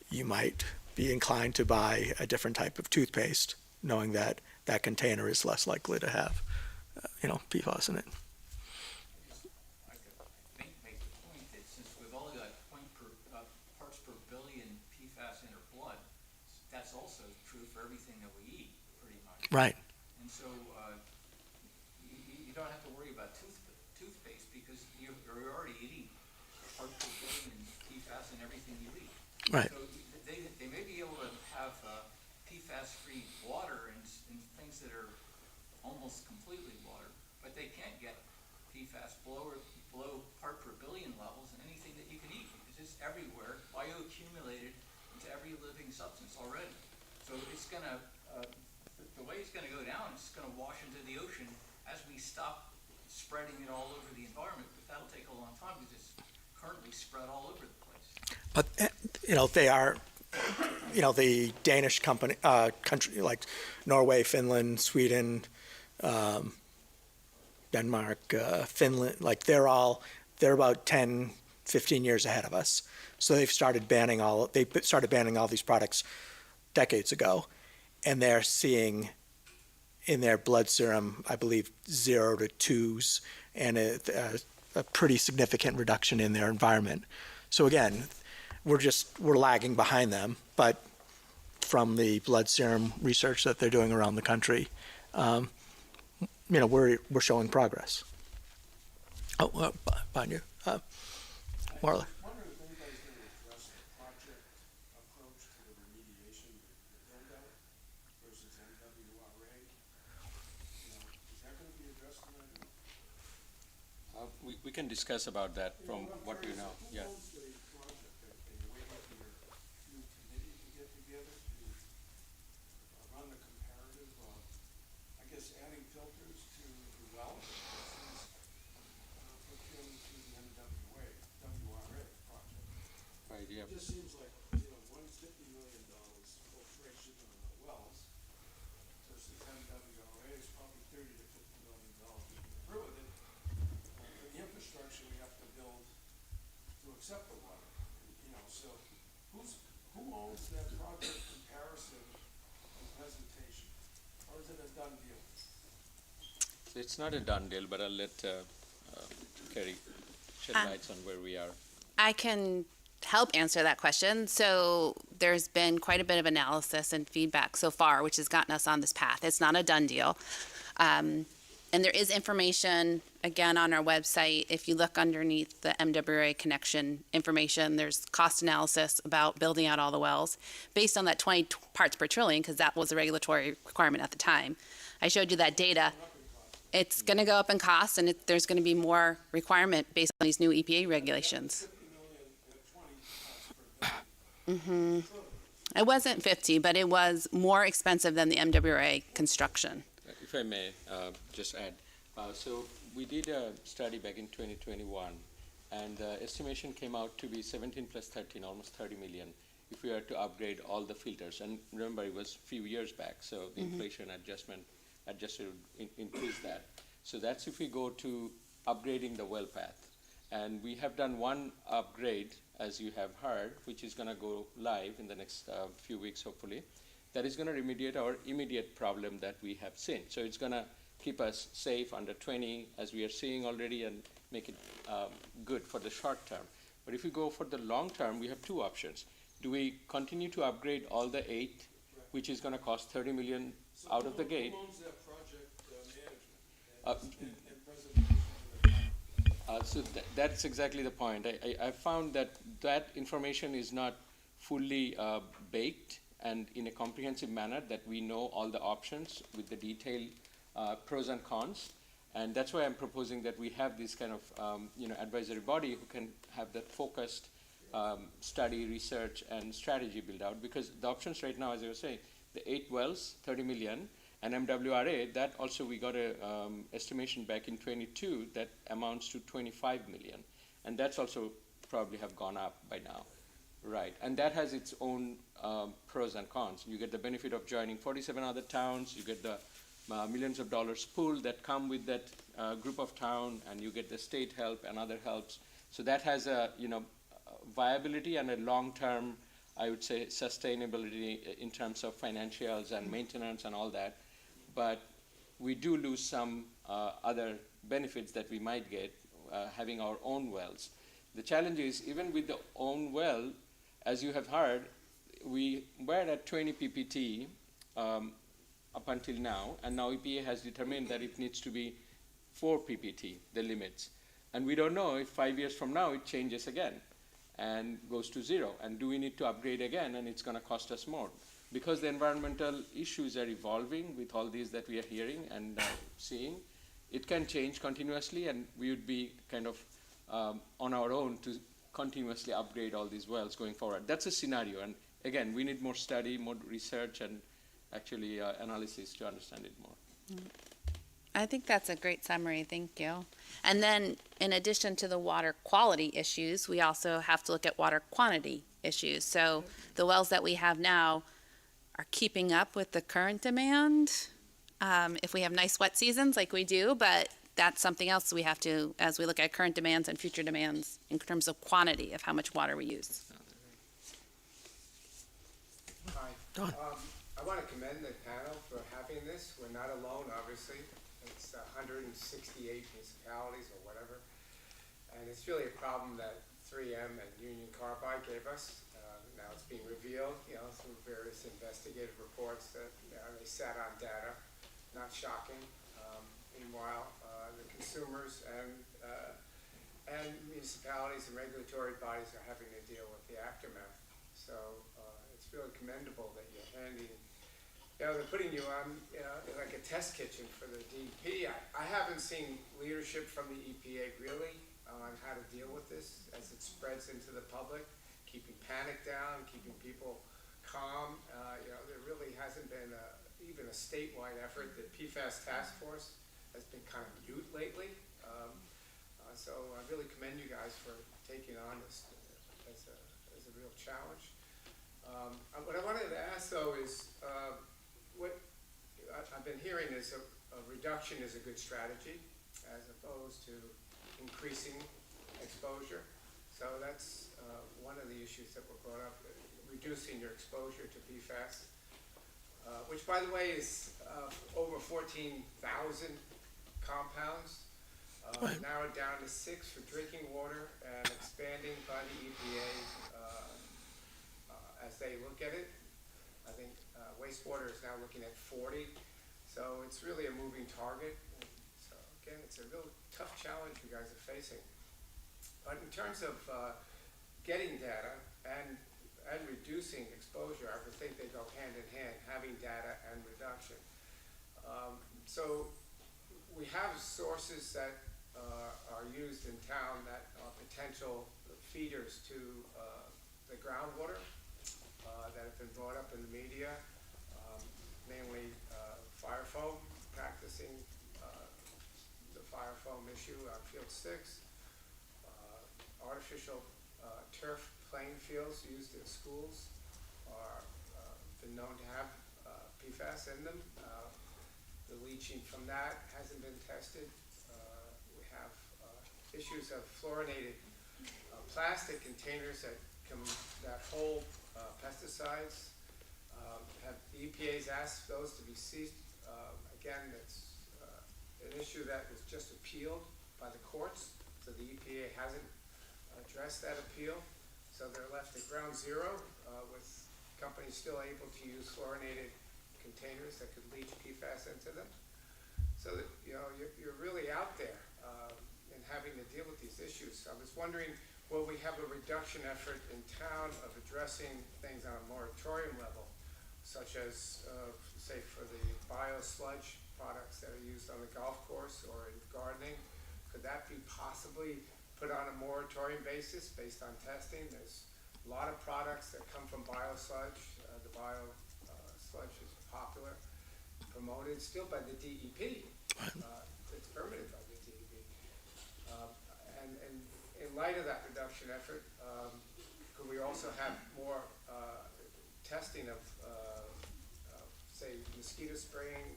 you might be inclined to buy a different type of toothpaste, knowing that that container is less likely to have, PFAS in it. I could make the point that since with all the Right. And so you don't have to worry about toothpaste because you're already eating part of and PFAS and everything you eat. Right. So they may be able to have PFAS-free water and things that are almost completely water, but they can't get PFAS below part per billion levels in anything that you can eat because it's everywhere, bioaccumulated into every living substance already. So it's gonna, the way it's gonna go down, it's gonna wash into the ocean as we stop spreading it all over the environment, but that'll take a long time because it's currently spread all over the place. But they are, the Danish country like Norway, Finland, Sweden, Denmark, Finland, like they're about 10, 15 years ahead of us. So they started banning all these products decades ago, and they're seeing in their blood serum, I believe, 0 to 2s, and a pretty significant reduction in their environment. So again, we're lagging behind them, but from the blood serum research that they're doing around the country, we're showing progress. Oh, behind you, Marla. I wonder if anybody's going to address the project approach to the remediation, the build-out versus MWRA. Is that going to be addressed tonight? We can discuss about that from what you know. Who Yeah. owns the project? Are you waiting for your new committee to get together to run the comparative, I guess, adding filters to the well versus procurement through the WRA project? Right. Yeah. It just seems like, one's $50 million filtration on the wells versus MWRA is probably $30 to $50 million to get through with it. For the infrastructure we have to build to accept the water, so who owns that project comparison and presentation? Or is it a done deal? So it's not a done deal, but I'll let Kerry shed lights on where we are. I can help answer that question. So there's been quite a bit of analysis and feedback so far, which has gotten us on this path. It's not a done deal. And there is information, again, on our website. If you look underneath the MWRA connection information, there's cost analysis about building out all the wells based on that 20 parts per trillion, because that was a regulatory requirement at the time. I showed you that data. It's going to go up in cost, and there's going to be more requirement based on these new EPA regulations. 50 million at 20 parts per billion. It wasn't 50, but it was more expensive than the MWRA construction. If I may just add, so we did a study back in 2021, and the estimation came out to be 17 plus 13, almost 30 million, if we were to upgrade all the filters. And remember, it was a few years back, so the inflation adjusted increased that. So that's if we go to upgrading the well path. And we have done one upgrade, as you have heard, which is going to go live in the next few weeks, hopefully. That is going to remediate our immediate problem that we have seen. So it's going to keep us safe under 20, as we are seeing already, and make it good for the short term. But if we go for the long term, we have two options. Do we continue to upgrade all the 8, which is going to cost 30 million out of the gate? Who owns that project management and presentation to the So that's exactly the point. I found that information is not fully baked and in a comprehensive manner, that we know all the options with the detailed pros and cons. And that's why I'm proposing that we have this kind of advisory body who can have that focused study, research, and strategy build out. Because the options right now, as I was saying, the 8 wells, 30 million, and MWRA, that also we got a estimation back in 22 that amounts to 25 million. And that's also probably have gone up by now. Right, and that has its own pros and cons. You get the benefit of joining 47 other towns, you get the millions of dollars pool that come with that group of town, and you get the state help and other helps. So that has a viability and a long-term, I would say, sustainability in terms of financials and maintenance and all that. But we do lose some other benefits that we might get having our own wells. The challenge is, even with the own well, as you have heard, we were at 20 ppt up until now, and now EPA has determined that it needs to be 4 ppt, the limits. And we don't know if 5 years from now it changes again and goes to 0, and do we need to upgrade again, and it's going to cost us more. Because the environmental issues are evolving with all these that we are hearing and seeing, it can change continuously, and we would be kind of on our own to continuously upgrade all these wells going forward. That's a scenario, and again, we need more study, more research, and actually analysis to understand it more. I think that's a great summary. Thank you. And then, in addition to the water quality issues, we also have to look at water quantity issues. So the wells that we have now are keeping up with the current demand. If we have nice wet seasons like we do, but that's something else we have to, as we look at current demands and future demands in terms of quantity of how much water we use. Hi. Don. I want to commend the panel for having this. We're not alone, obviously. It's 168 municipalities or whatever. And it's really a problem that 3M and Union Carbide gave us. Now it's being revealed, through various investigative reports that they sat on data. Not shocking. Meanwhile, the consumers and municipalities and regulatory bodies are having to deal with the aftermath. So it's really commendable that you're handing, they're putting you on like a test kitchen for the DEP. I haven't seen leadership from the EPA really on how to deal with this as it spreads into the public, keeping panic down, keeping people calm. There really hasn't been even a statewide effort. The PFAS task force has been kind of mute lately. So I really commend you guys for taking on this as a real challenge. What I wanted to ask though is, what I've been hearing is a reduction is a good strategy as opposed to increasing exposure. So that's one of the issues that were brought up, reducing your exposure to PFAS. Which, by the way, is over 14,000 compounds, narrowed down to 6 for drinking water, and expanding by the EPA as they look at it. I think wastewater is now looking at 40, so it's really a moving target. So again, it's a real tough challenge you guys are facing. But in terms of getting data and reducing exposure, I would think they go hand in hand, having data and reduction. So we have sources that are used in town that are potential feeders to the groundwater that have been brought up in the media, mainly fire foam, practicing the fire foam issue on Field 6, artificial turf playing fields used in schools are been known to have PFAS in them. The leaching from that hasn't been tested. We have issues of fluorinated plastic containers that hold pesticides. Have the EPA's asked those to be ceased. Again, it's an issue that was just appealed by the courts, so the EPA hasn't addressed that appeal. So they're left at ground zero with companies still able to use fluorinated containers that could leach PFAS into them. So that, you're really out there in having to deal with these issues. So I was wondering, will we have a reduction effort in town of addressing things on a moratorium level, such as, say, for the bio-sludge products that are used on the golf course or in gardening? Could that be possibly put on a moratorium basis based on testing? There's a lot of products that come from bio-sludge. The bio-sludge is popular, promoted still by the DEP. It's permitted by the DEP. And in light of that reduction effort, could we also have more testing of say, mosquito spraying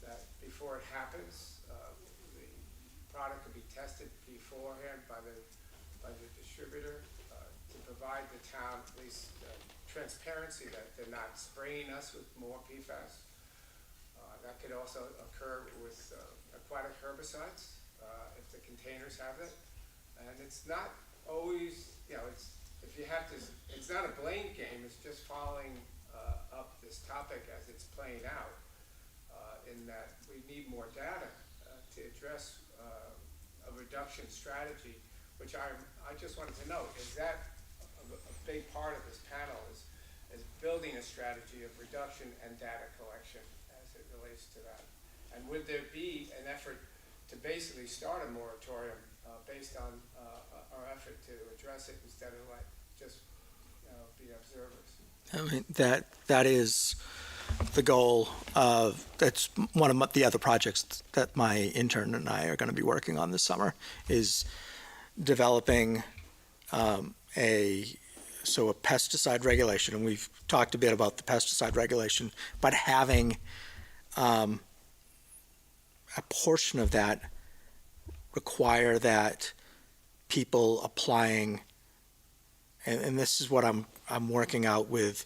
that before it happens? The product could be tested beforehand by the distributor to provide the town at least transparency that they're not spraying us with more PFAS. That could also occur with aquatic herbicides if the containers have it. And it's not always, it's not a blame game. It's just following up this topic as it's playing out, in that we need more data to address a reduction strategy, which I just wanted to know, is that a big part of this panel is building a strategy of reduction and data collection as it relates to that? And would there be an effort to basically start a moratorium based on our effort to address it instead of like just be observers? I mean, that is the goal of, that's one of the other projects that my intern and I are going to be working on this summer, is developing a pesticide regulation. And we've talked a bit about the pesticide regulation, but having a portion of that require that people applying, and this is what I'm working out with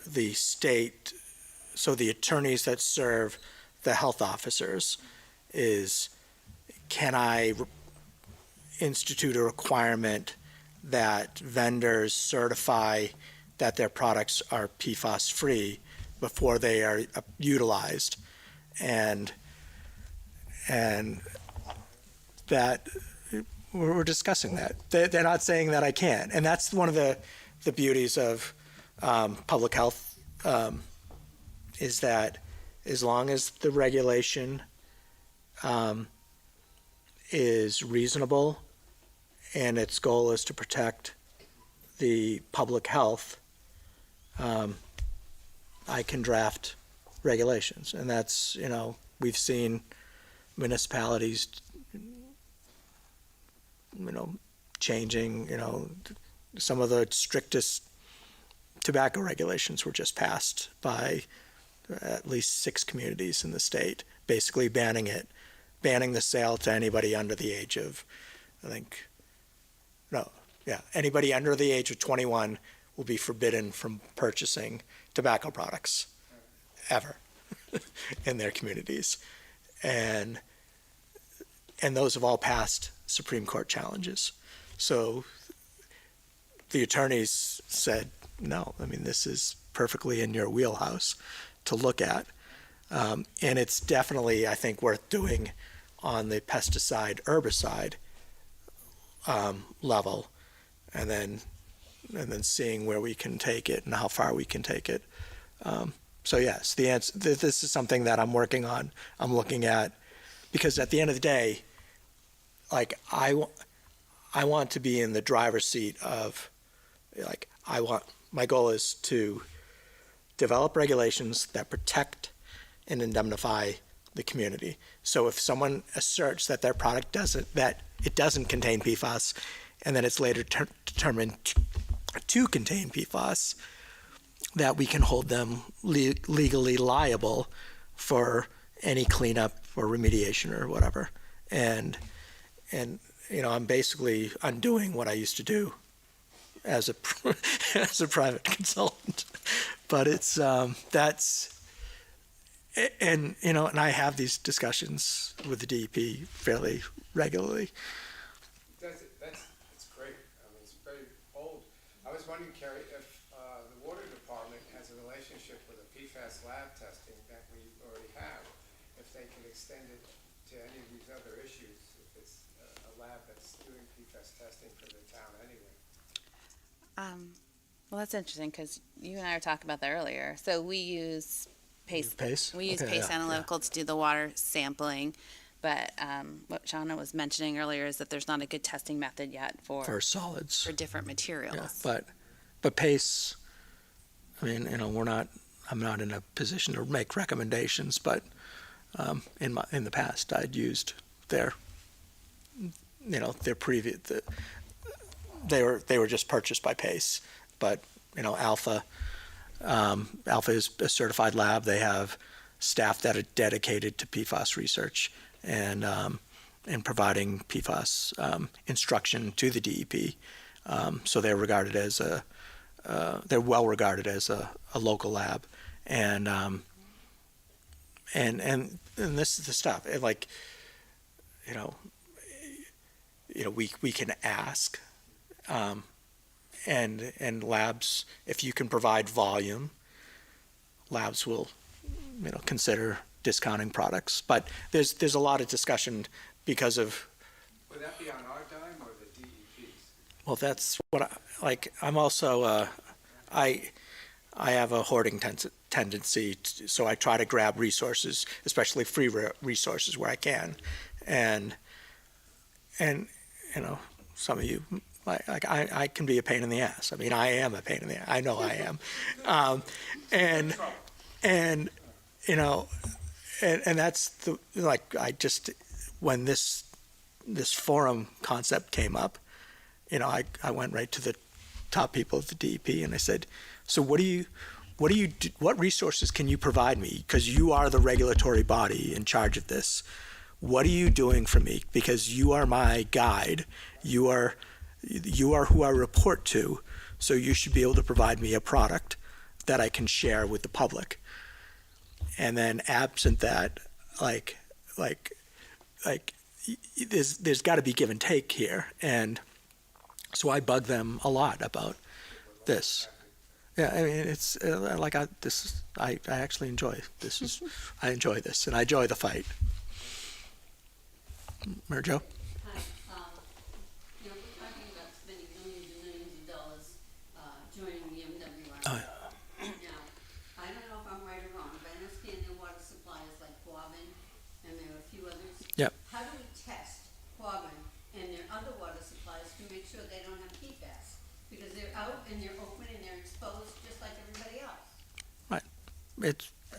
the state, so the attorneys that serve the health officers, is can I institute a requirement that vendors certify that their products are PFAS free before they are utilized, and that we're discussing that. They're not saying that I can't, and that's one of the beauties of public health, is that as long as the regulation is reasonable and its goal is to protect the public health, I can draft regulations. And that's, we've seen municipalities, changing, some of the strictest tobacco regulations were just passed by at least 6 communities in the state, basically banning the sale to anybody under the age of, anybody under the age of 21 will be forbidden from purchasing tobacco products ever in their communities. And those have all passed Supreme Court challenges. So the attorneys said, no, this is perfectly in your wheelhouse to look at. And it's definitely, I think, worth doing on the pesticide, herbicide level, and then seeing where we can take it and how far we can take it. So yes, the answer, this is something that I'm working on. I'm looking at, because at the end of the day, I want to be in the driver's seat of, my goal is to develop regulations that protect and indemnify the community. So if someone asserts that their product doesn't contain PFAS, and then it's later determined to contain PFAS, that we can hold them legally liable for any cleanup or remediation or whatever. And I'm basically undoing what I used to do as a private consultant. But it's and I have these discussions with the DEP fairly regularly. That's great. It's very bold. I was wondering, Kerry, if the water department has a relationship with the PFAS lab testing that we already have, if they can extend it to any of these other issues, if it's a lab that's doing PFAS testing for the town anyway. Well, that's interesting, because you and I were talking about that earlier. So we use PACE. PACE? We use Okay, PACE yeah, Analytical to do the water sampling. But what Shauna was mentioning earlier is that there's not a good testing method yet For solids. for different materials. Yeah, but PACE, I'm not in a position to make recommendations, but in the past I'd used their previous, they were just purchased by PACE, but Alpha is a certified lab. They have staff that are dedicated to PFAS research and providing PFAS instruction to the DEP. So they're regarded as they're well regarded as a local lab, and this is the stuff. We can ask, and labs, if you can provide volume, labs will, consider discounting products. But there's a lot of discussion because of, Would that be on our dime or the DEP's? well, that's what I'm also, I have a hoarding tendency, so I try to grab resources, especially free resources where I can. And some of you, I can be a pain in the ass. I mean, I am a pain in the ass. I know I am. And that's when this forum concept came up, I went right to the top people of the DEP and I said, so what resources can you provide me? Because you are the regulatory body in charge of this. What are you doing for me? Because you are my guide. You are who I report to. So you should be able to provide me a product that I can share with the public. And then absent that, there's got to be give and take here. And so I bug them a lot about this. Yeah, I mean, it's I actually enjoy this. I enjoy this, and I enjoy the fight. Mary Jo? Hi, we're talking about spending millions and millions of dollars, joining the MWR. Oh, yeah. Now, I don't know if I'm right or wrong, but I understand their water supply is like Quabbin, and there are a few others. Yep. How do we test Quabbin and their other water supplies to make sure they don't have PFAS? Because they're out and they're open and they're exposed just like everybody else. Right.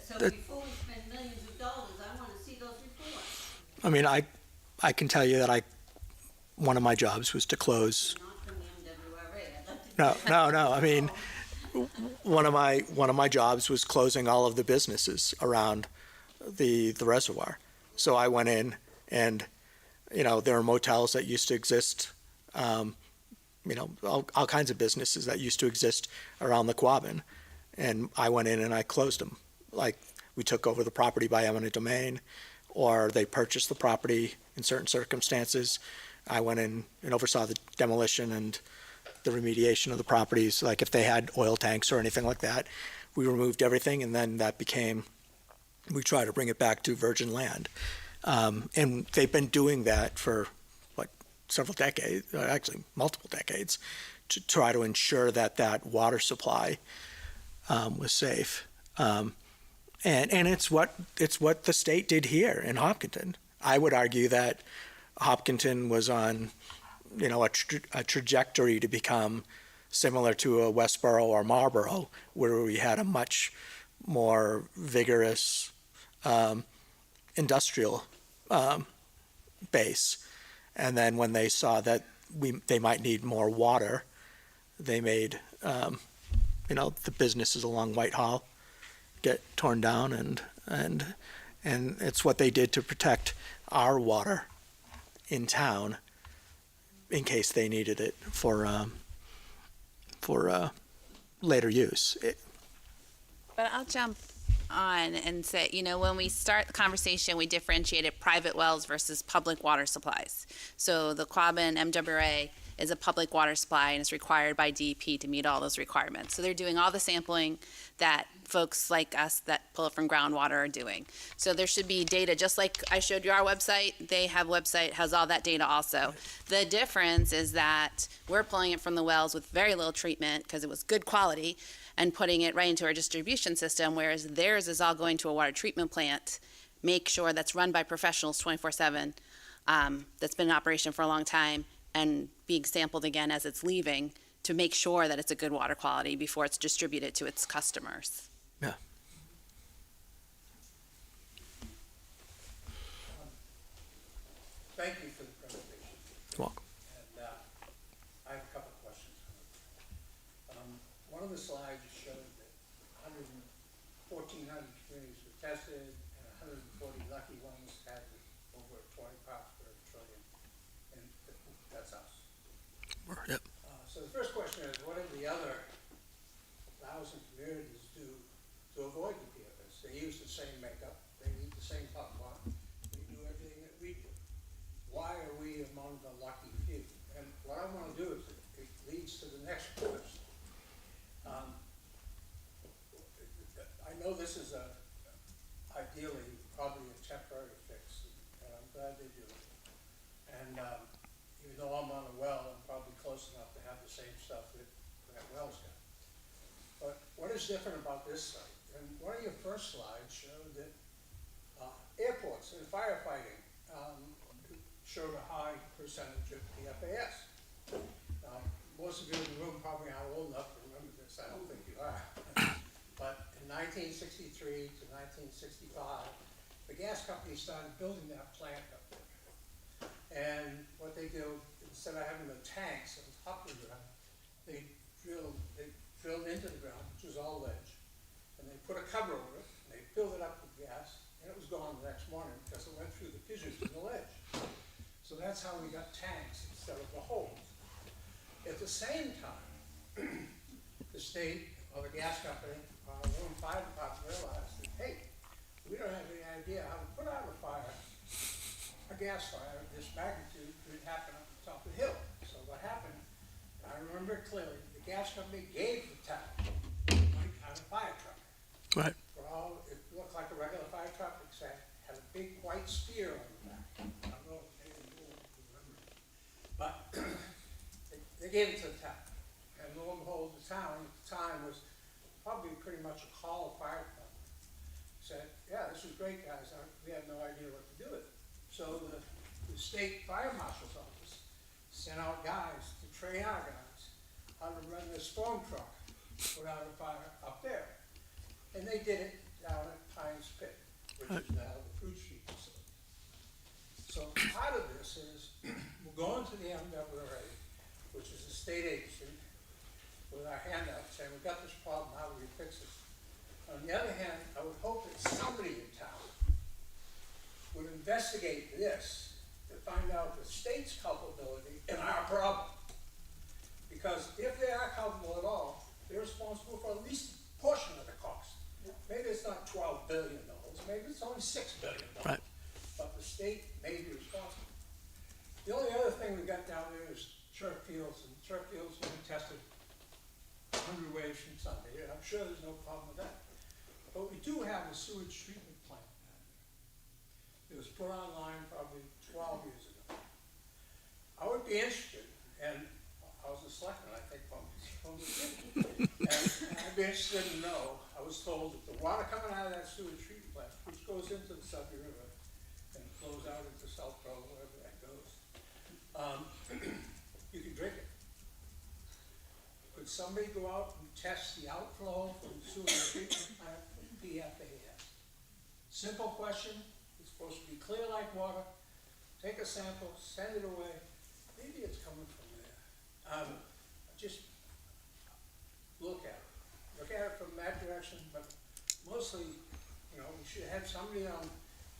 So before we spend millions of dollars, I want to see those reports. I mean, I can tell you that one of my jobs was to close. Not from the MWRA. I'd like to. No. I mean, one of my jobs was closing all of the businesses around the reservoir. So I went in, and there are motels that used to exist. All kinds of businesses that used to exist around the Quabbin, and I went in and I closed them. Like, we took over the property by eminent domain, or they purchased the property in certain circumstances. I went in and oversaw the demolition and the remediation of the properties. Like, if they had oil tanks or anything like that, we removed everything, and then we try to bring it back to virgin land. And they've been doing that for several decades, actually multiple decades, to try to ensure that water supply was safe. And it's what the state did here in Hopkinton. I would argue that Hopkinton was on, a trajectory to become similar to a Westboro or Marlboro, where we had a much more vigorous industrial base. And then when they saw that they might need more water, they made, the businesses along Whitehall get torn down, and it's what they did to protect our water in town in case they needed it for later use. But I'll jump on and say, when we start the conversation, we differentiated private wells versus public water supplies. So the Quabbin MWRA is a public water supply and is required by DEP to meet all those requirements. So they're doing all the sampling that folks like us that pull it from groundwater are doing. So there should be data, just like I showed you our website, they have a website, has all that data also. The difference is that we're pulling it from the wells with very little treatment because it was good quality and putting it right into our distribution system, whereas theirs is all going to a water treatment plant, make sure that's run by professionals 24/7, that's been in operation for a long time, and being sampled again as it's leaving to make sure that it's a good water quality before it's distributed to its customers. Yeah. Thank you for the presentation. You're welcome. And I have a couple of questions. One of the slides showed that 1,400 communities were tested and 140 lucky ones had over 20 parts per trillion. And that's us. Yep. So the first question is, what do the other 1,000 communities do to avoid the PFAS? They use the same makeup, they eat the same popcorn, they do everything that we do. Why are we among the lucky few? And what I want to do is, it leads to the next question. I know know this is ideally probably a temporary fix, and I'm glad they do it. And even though I'm on a well, I'm probably close enough to have the same stuff that well's got. But what is different about this site? And one of your first slides showed that airports and firefighting showed a high percentage of PFAS. Now, most of you in the room probably aren't old enough to remember this. I don't think you are. But in 1963 to 1965, the gas company started building that plant up there. And what they do, instead of having the tanks on top of the ground, they drilled into the ground, which was all ledge, and they put a cover over it, and they filled it up with gas, and it was gone the next morning because it went through the fissures in the ledge. So that's how we got tanks instead of the holes. At the same time, the state or the gas company or our own fire department realized that, hey, we don't have any idea how to put out a fire, a gas fire of this magnitude could happen up the top of the hill. So what happened, I remember it clearly, the gas company gave the town money kind of fire truck. Right. Well, it looked like a regular fire truck, except had a big white spear on the back. I don't know if anyone remember it. But they gave it to the town. And lo and behold, the town at the time was probably pretty much a call fire department. Said, yeah, this is great, guys. We have no idea what to do with it. So the state fire marshal's office sent out guys to train our guys how to run this storm truck without a fire up there. And they did it down at Pines Pit, which is now the Fruit Street facility. So part of this is we're going to the MWRA, which is a state agency, with our hand out saying, we've got this problem, how do we fix it? On the other hand, I would hope that somebody in town would investigate this to find out the state's culpability in our problem. Because if they are culpable at all, they're responsible for at least a portion of the cost. Maybe it's not $12 billion, maybe it's only $6 billion. Right. But the state may be responsible. The only other thing we got down there is turf fields, and turf fields have been tested 100 ways from Sunday, and I'm sure there's no problem with that. But we do have a sewage treatment plant down there. It was put online probably 12 years ago. I would be interested, and I was a selectman, I think, from the beginning. And I'd be interested to know, I was told that the water coming out of that sewage treatment plant, which goes into the Sudley River and flows out into South Pro, wherever that goes, you can drink it. Could somebody go out and test the outflow from the sewage treatment plant for PFAS? Simple question. It's supposed to be clear like water. Take a sample, send it away. Maybe it's coming from there. Just look at it. Look at it from that direction, but mostly, you know, we should have somebody on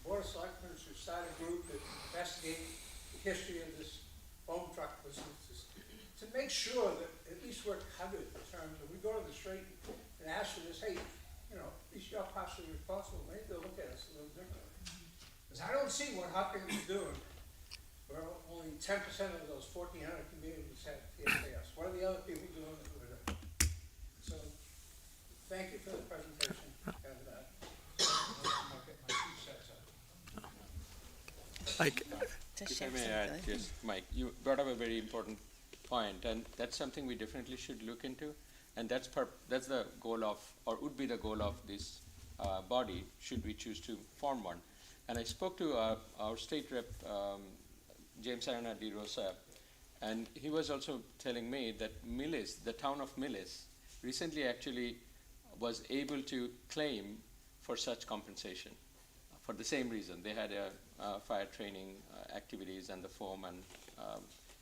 Board of Selectmen should start a group that investigates the history of this foam truck business to make sure that at least we're covered in terms of, we go to the street and ask for this, hey, you know, at least you're partially responsible, maybe they'll look at us a little differently. Because I don't see what Hopkins is doing. Where only 10% of those 1,400 communities have PFAS. What are the other people doing that we're doing? So, thank you for the presentation, and I'll get my 2 cents out. Like, If I may add, yes, Mike, you brought up a very important point, and that's something we definitely should look into, and that's the goal of, or would be the goal of this body, should we choose to form one. And I spoke to our state rep, James Arana de Rosa, and he was also telling me that Millis, the town of Millis, recently actually was able to claim for such compensation for the same reason. They had fire training activities, and the foam and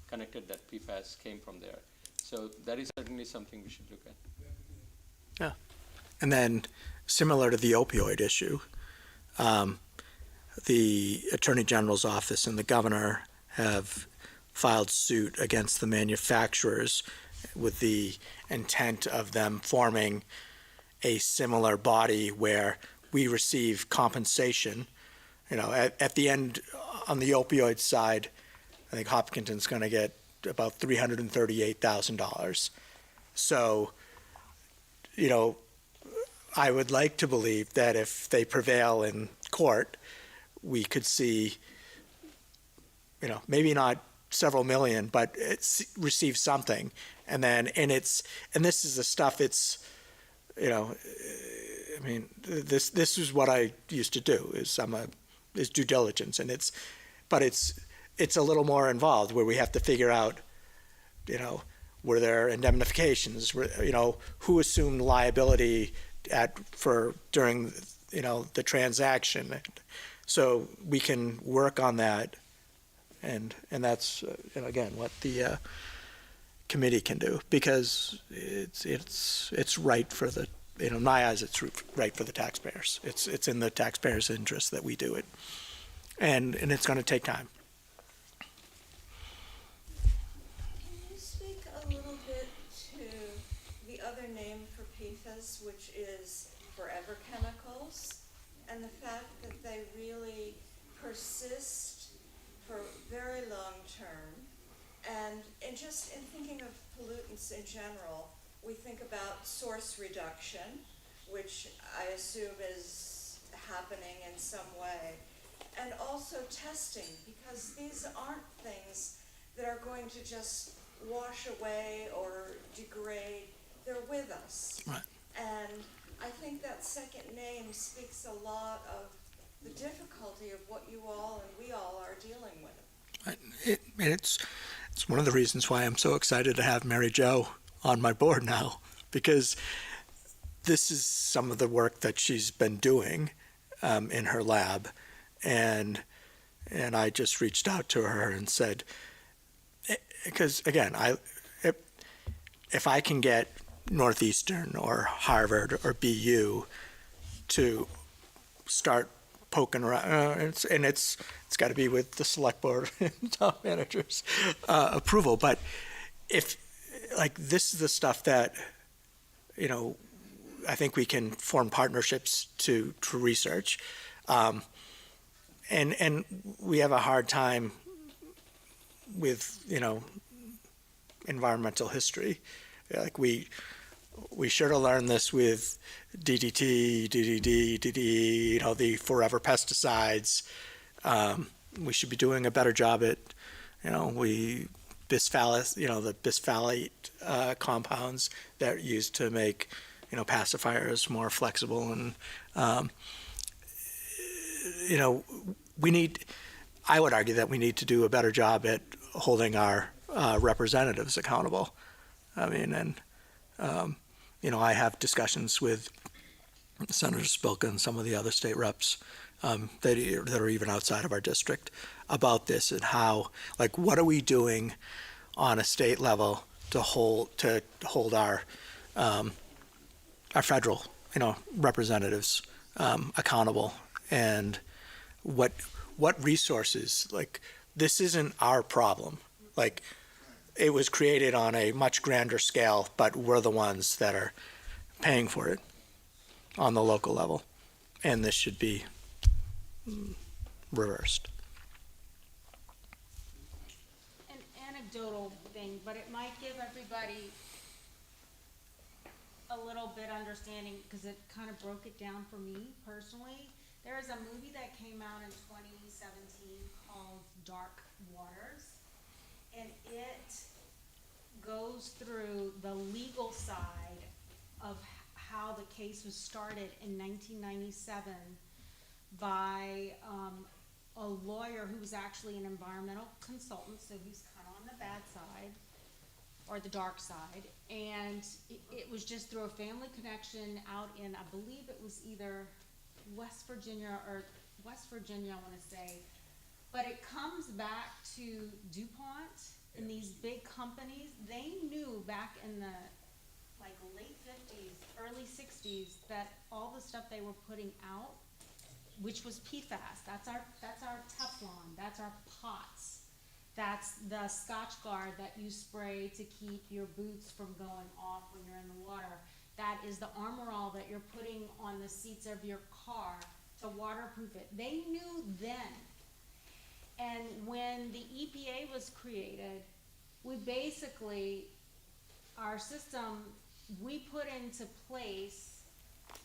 connected that PFAS came from there. So that is certainly something we should look at. yeah. And then, similar to the opioid issue, the Attorney General's office and the governor have filed suit against the manufacturers with the intent of them forming a similar body where we receive compensation. You know, at the end, on the opioid side, I think Hopkinton's going to get about $338,000. So, you know, I would like to believe that if they prevail in court, we could see, maybe not several million, but receive something. And then, and this is the stuff this is what I used to do is due diligence. And it's a little more involved where we have to figure out, were there indemnifications, who assumed liability during, the transaction. So we can work on that. And that's, again, what the committee can do, because it's right for the, in my eyes, it's right for the taxpayers. It's in the taxpayers' interest that we do it. And it's going to take time. Can you speak a little bit to the other name for PFAS, which is forever chemicals, and the fact that they really persist for very long term? And in thinking of pollutants in general, we think about source reduction, which I assume is happening in some way, and also testing, because these aren't things that are going to just wash away or degrade. They're with us. Right. And I think that second name speaks a lot of the difficulty of what you all and we all are dealing with. It's one of the reasons why I'm so excited to have Mary Jo on my board now, because this is some of the work that she's been doing in her lab, and I just reached out to her and said, because again, if I can get Northeastern or Harvard or BU to start poking around, it's got to be with the select board and top managers' approval. But if this is the stuff that I think we can form partnerships to research, and we have a hard time with environmental history. Like we should have learned this with DDT, DDD, DDE, the forever pesticides. We should be doing a better job at, the bisphthalate compounds that are used to make, pacifiers more flexible. And, I would argue that we need to do a better job at holding our representatives accountable. I mean, I have discussions with Senator Spilka and some of the other state reps that are even outside of our district about this, and how, what are we doing on a state level to hold our federal, representatives accountable, and what resources, this isn't our problem. It was created on a much grander scale, but we're the ones that are paying for it on the local level, and this should be reversed. An anecdotal thing, but it might give everybody a little bit understanding, because it kind of broke it down for me personally. There is a movie that came out in 2017 called Dark Waters, and it goes through the legal side of how the case was started in 1997 by a lawyer who was actually an environmental consultant, so he's kind of on the bad side or the dark side, and it was just through a family connection out in, I believe it was either West Virginia, I want to say, but it comes back to DuPont and these big companies. They knew back in the late 50s, early 60s, that all the stuff they were putting out, which was PFAS, that's our Teflon, that's our pots, that's the Scotch Guard that you spray to keep your boots from going off when you're in the water. That is the Armor All that you're putting on the seats of your car to waterproof it. They knew then. And when the EPA was created, we basically, our system, we put into place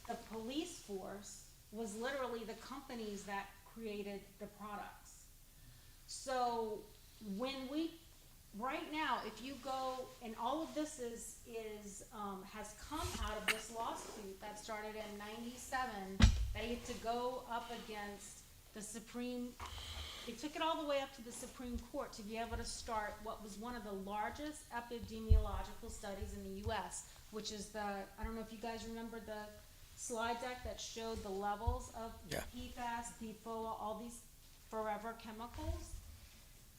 the police force was literally the companies that created the products. So when we, right now, if you go, and all of this has come out of this lawsuit that started in '97, they had to go up against the they took it all the way up to the Supreme Court to be able to start what was one of the largest epidemiological studies in the US, which is I don't know if you guys remember the slide deck that showed the levels of Yeah. PFAS, PFOA, all these forever chemicals.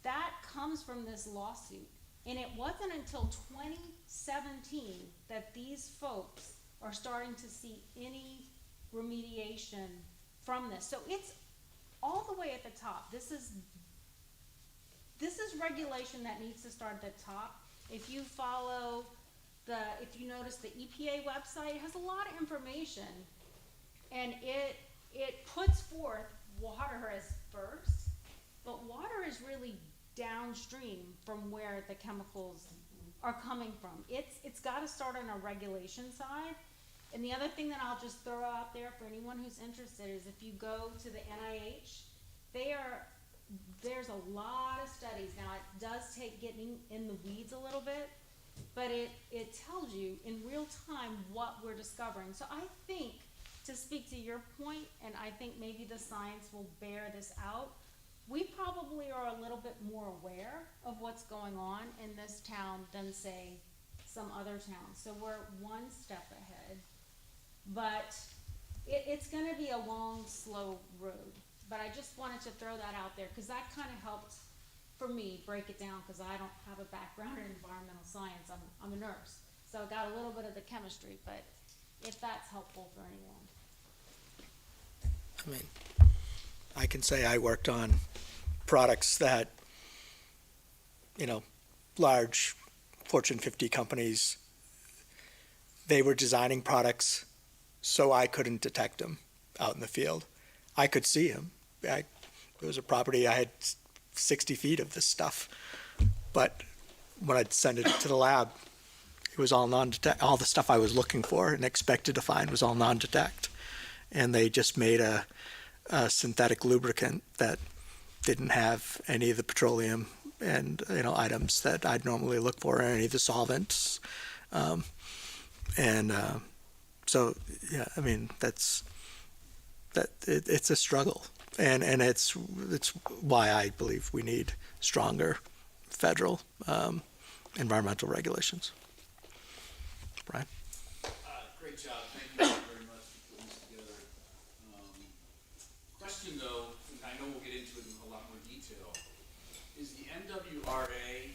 That comes from this lawsuit. And it wasn't until 2017 that these folks are starting to see any remediation from this. So it's all the way at the top. This is regulation that needs to start at the top. If you follow if you notice the EPA website, it has a lot of information, and it puts forth water as first, but water is really downstream from where the chemicals are coming from. It's got to start on a regulation side. And the other thing that I'll just throw out there for anyone who's interested is if you go to the NIH, there's a lot of studies. Now it does take getting in the weeds a little bit, but it tells you in real time what we're discovering. So I think, to speak to your point, and I think maybe the science will bear this out, we probably are a little bit more aware of what's going on in this town than, say, some other towns. So we're one step ahead, but it's going to be a long, slow road. But I just wanted to throw that out there because that kind of helped for me break it down, because I don't have a background in environmental science. I'm a nurse, so I got a little bit of the chemistry, but if that's helpful for anyone. I mean, I can say I worked on products that, large Fortune 50 companies, they were designing products so I couldn't detect them out in the field. I could see them. There was a property, I had 60 feet of this stuff, but when I'd send it to the lab, it was all non-detect. All the stuff I was looking for and expected to find was all non-detect. And they just made a synthetic lubricant that didn't have any of the petroleum and items that I'd normally look for, or any of the solvents. So yeah, I mean it's a struggle, and it's why I believe we need stronger federal environmental regulations. Brian? Great job. Thank you very much for putting this together. Question though, and I know we'll get into it in a lot more detail, is the NWRA,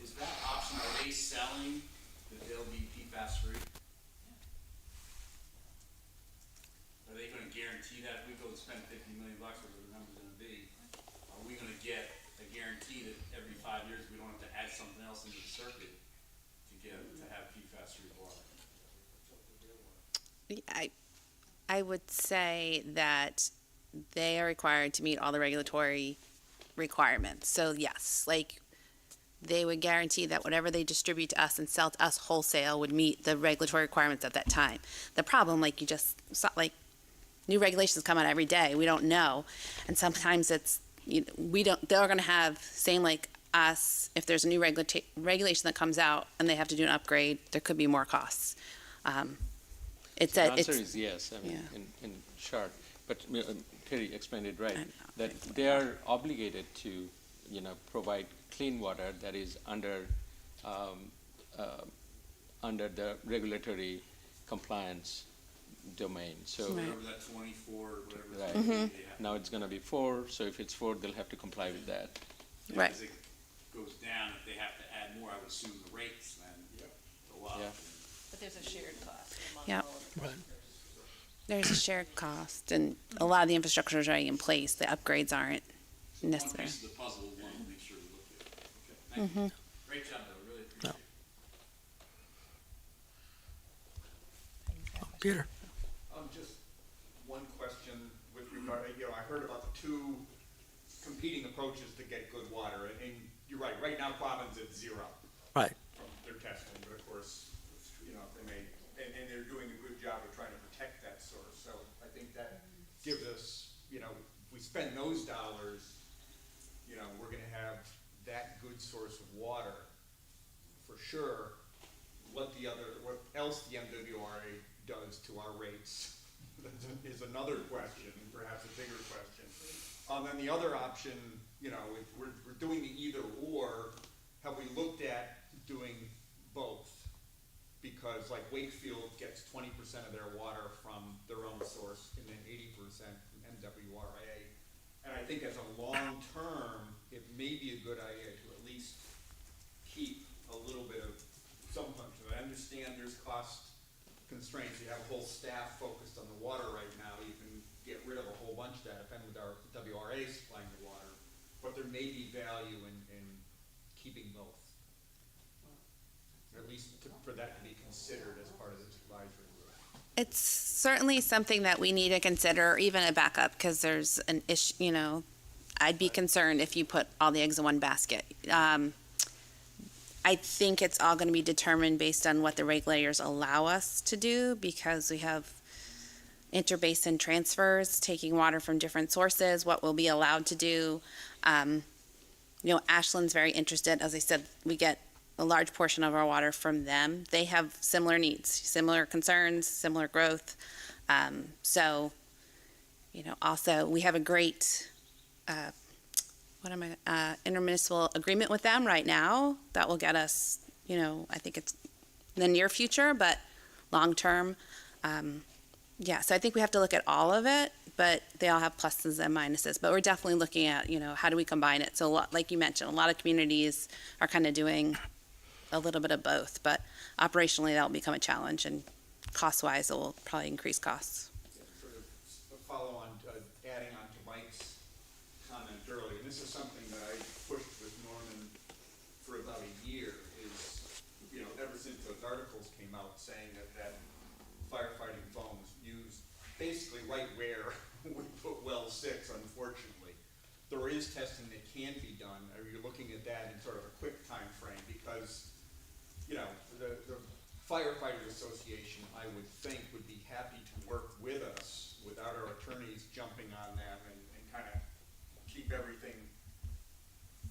is that option, are they selling that they'll be PFAS free? Are they going to guarantee that if we go and spend $50 million, whatever the number's going to be, are we going to get a guarantee that every 5 years we don't have to add something else into the circuit to have PFAS free water? I would say that they are required to meet all the regulatory requirements. So yes, like they would guarantee that whatever they distribute to us and sell to us wholesale would meet the regulatory requirements at that time. The problem, like you just saw, like new regulations come out every day. We don't know, and sometimes it's we don't. They're going to have same like us. If there's a new regulation that comes out and they have to do an upgrade, there could be more costs. The answer is yes. I mean, in short, but Terry explained it right. That they are obligated to, provide clean water that is under the regulatory compliance domain. So whatever that 24, whatever. right. They have. Now it's going to be 4. So if it's 4, they'll have to comply with that. Yeah, Right. as it goes down, if they have to add more, I would assume the rates then go up. Yeah. But there's a shared cost among Yep. all of them. Right. There's a shared cost, and a lot of the infrastructure is already in place. The upgrades aren't One necessary. piece of the puzzle we want to make sure we look at. Okay, thank you. Great job, though. Really appreciate it. Peter? Just one question with regard, I heard about the two competing approaches to get good water, and you're right now Quabbin's at 0. Right. From their testing, but of course, they may, and they're doing a good job of trying to protect source. So I think that gives us, you know, if we spend those dollars, you know, we're gonna have that good source of water for sure. What else the MWRA does to our rates is another question, perhaps a bigger question. Then the other option, you know, if we're doing the either or, have we looked at doing both? Because like Wakefield gets 20% of their water from their own source and then 80% from MWRA. And I think as a long term, it may be a good idea to at least keep a little bit of some function. I understand there's cost constraints. You have a whole staff focused on the water right now. You can get rid of a whole bunch of that if MWRA is supplying the water. But there may be value in keeping both. At least for that to be considered as part of this advisory group. It's certainly something that we need to consider, or even a backup, because there's an issue, you know, I'd be concerned if you put all the eggs in one basket. I think it's all going to be determined based on what the regulators allow us to do, because we have interbasin transfers, taking water from different sources, what we'll be allowed to do. You know, Ashland's very interested. As I said, we get a large portion of our water from them. They have similar needs, similar concerns, similar growth. So, you know, also we have a great intermunicipal agreement with them right now that will get us, you know, I think it's in the near future, but long term. Yeah, so I think we have to look at all of it, but they all have pluses and minuses. But we're definitely looking at, you know, how do we combine it? So a lot, like you mentioned, a lot of communities are kind of doing a little bit of both, but operationally that'll become a challenge, and cost-wise it will probably increase costs. Sort of a follow on, adding on to Mike's comment earlier, and this is something that I pushed with Norman for about a year, is, you know, ever since those articles came out saying that firefighting foam was used basically right where we put well 6, unfortunately. There is testing that can be done. Are you looking at that in sort of a quick time frame? Because, you know, the Firefighters Association, I would think, would be happy to work with us without our attorneys jumping on them and kind of keep everything,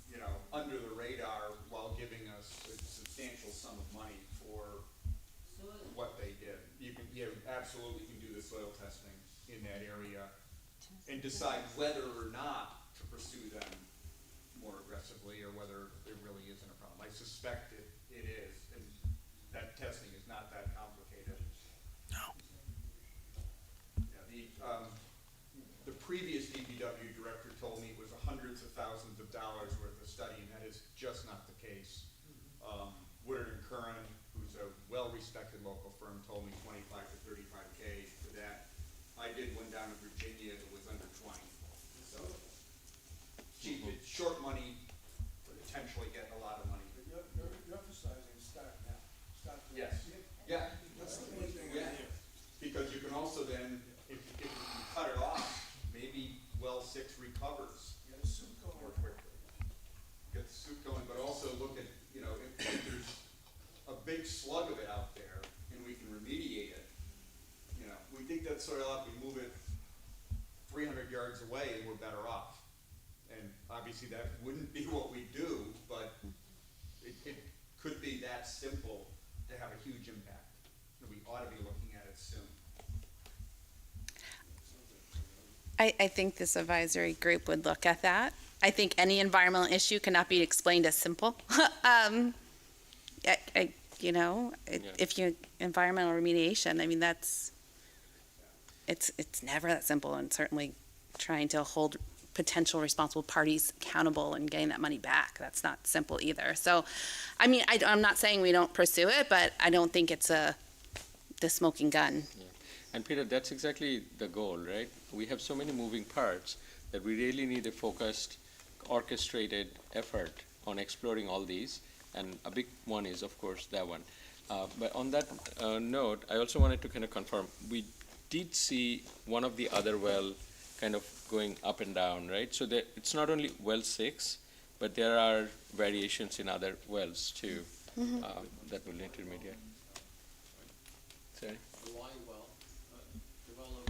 you know, under the radar while giving us a substantial sum of money for what they did. You absolutely can do the soil testing in that area and decide whether or not to pursue them more aggressively, or whether there really isn't a problem. I suspect it is, and that testing is not that complicated. No. Yeah, the previous DPW director told me it was hundreds of thousands of dollars worth of study, and that is just not the case. Woodard and Curran, who's a well-respected local firm, told me 25 to 35K for that. I did one down in Virginia that was under 20. So cheap, it's short money, potentially getting a lot of money. But you're emphasizing start now. Start now. Yes. Yeah. That's the main thing Yeah. right here. Because you can also then, if you cut it off, maybe well 6 recovers Get a suit going. more quickly. Get the soup going, but also look at, you know, if there's a big slug of it out there and we can remediate it, you know, we dig that soil up, we move it 300 yards away and we're better off. And obviously that wouldn't be what we do, but it could be that simple to have a huge impact. And we ought to be looking at it soon. I think this advisory group would look at that. I think any environmental issue cannot be explained as simple. You know, if you environmental remediation, I mean, it's never that simple, and certainly trying to hold potential responsible parties accountable and getting that money back, that's not simple either. So, I mean, I'm not saying we don't pursue it, but I don't think it's the smoking gun. Yeah. And Peter, that's exactly the goal, right? We have so many moving parts that we really need a focused, orchestrated effort on exploring all these. And a big one is, of course, that one. But on that note, I also wanted to kind of confirm, we did see one of the other well kind of going up and down, right? So that it's not only well 6, but there are variations in other wells too, that will intermediate. Sorry? The Y well, the well over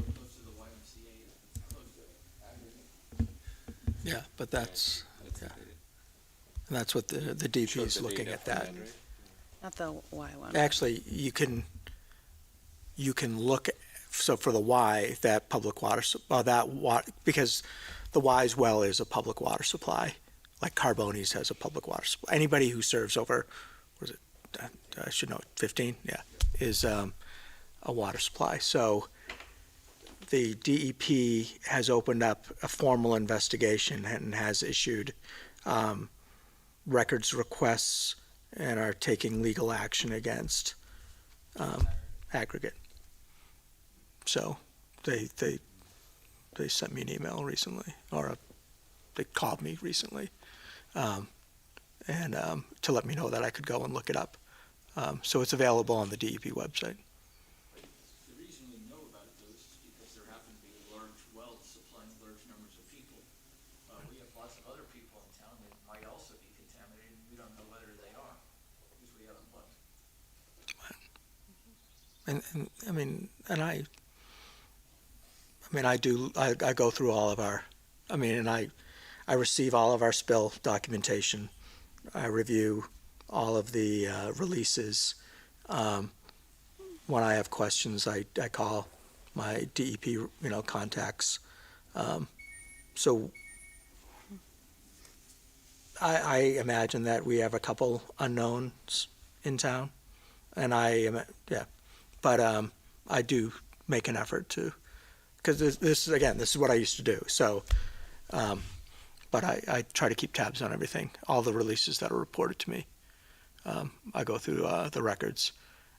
Yeah, but that's, yeah. And that's what the DP is looking at that. Not the Y one. Actually, you can look, so for the Y, that public water, because the Y's well is a public water supply, like Carboni's has a public water supply. Anybody who serves over, what is it, I should know, 15, yeah, is a water supply. So the DEP has opened up a formal investigation and has issued records requests and are taking legal action against aggregate. So they sent me an email recently, or they called me recently, and to let me know that I could go and look it up. So it's available on the DEP website. The reason we know about it, though, is because there happen to be large wells supplying large numbers of people. We have lots of other people in town that might also be contaminated, and we don't know whether they are, because we haven't looked. And I mean, I go through all of our, and I receive all of our spill documentation. I review all of the releases. When I have questions, I call my DEP, contacts. So I imagine that we have a couple unknowns in town, and but I do make an effort to, because this is what I used to do. So, but I try to keep tabs on everything, all the releases that are reported to me. I go through the records,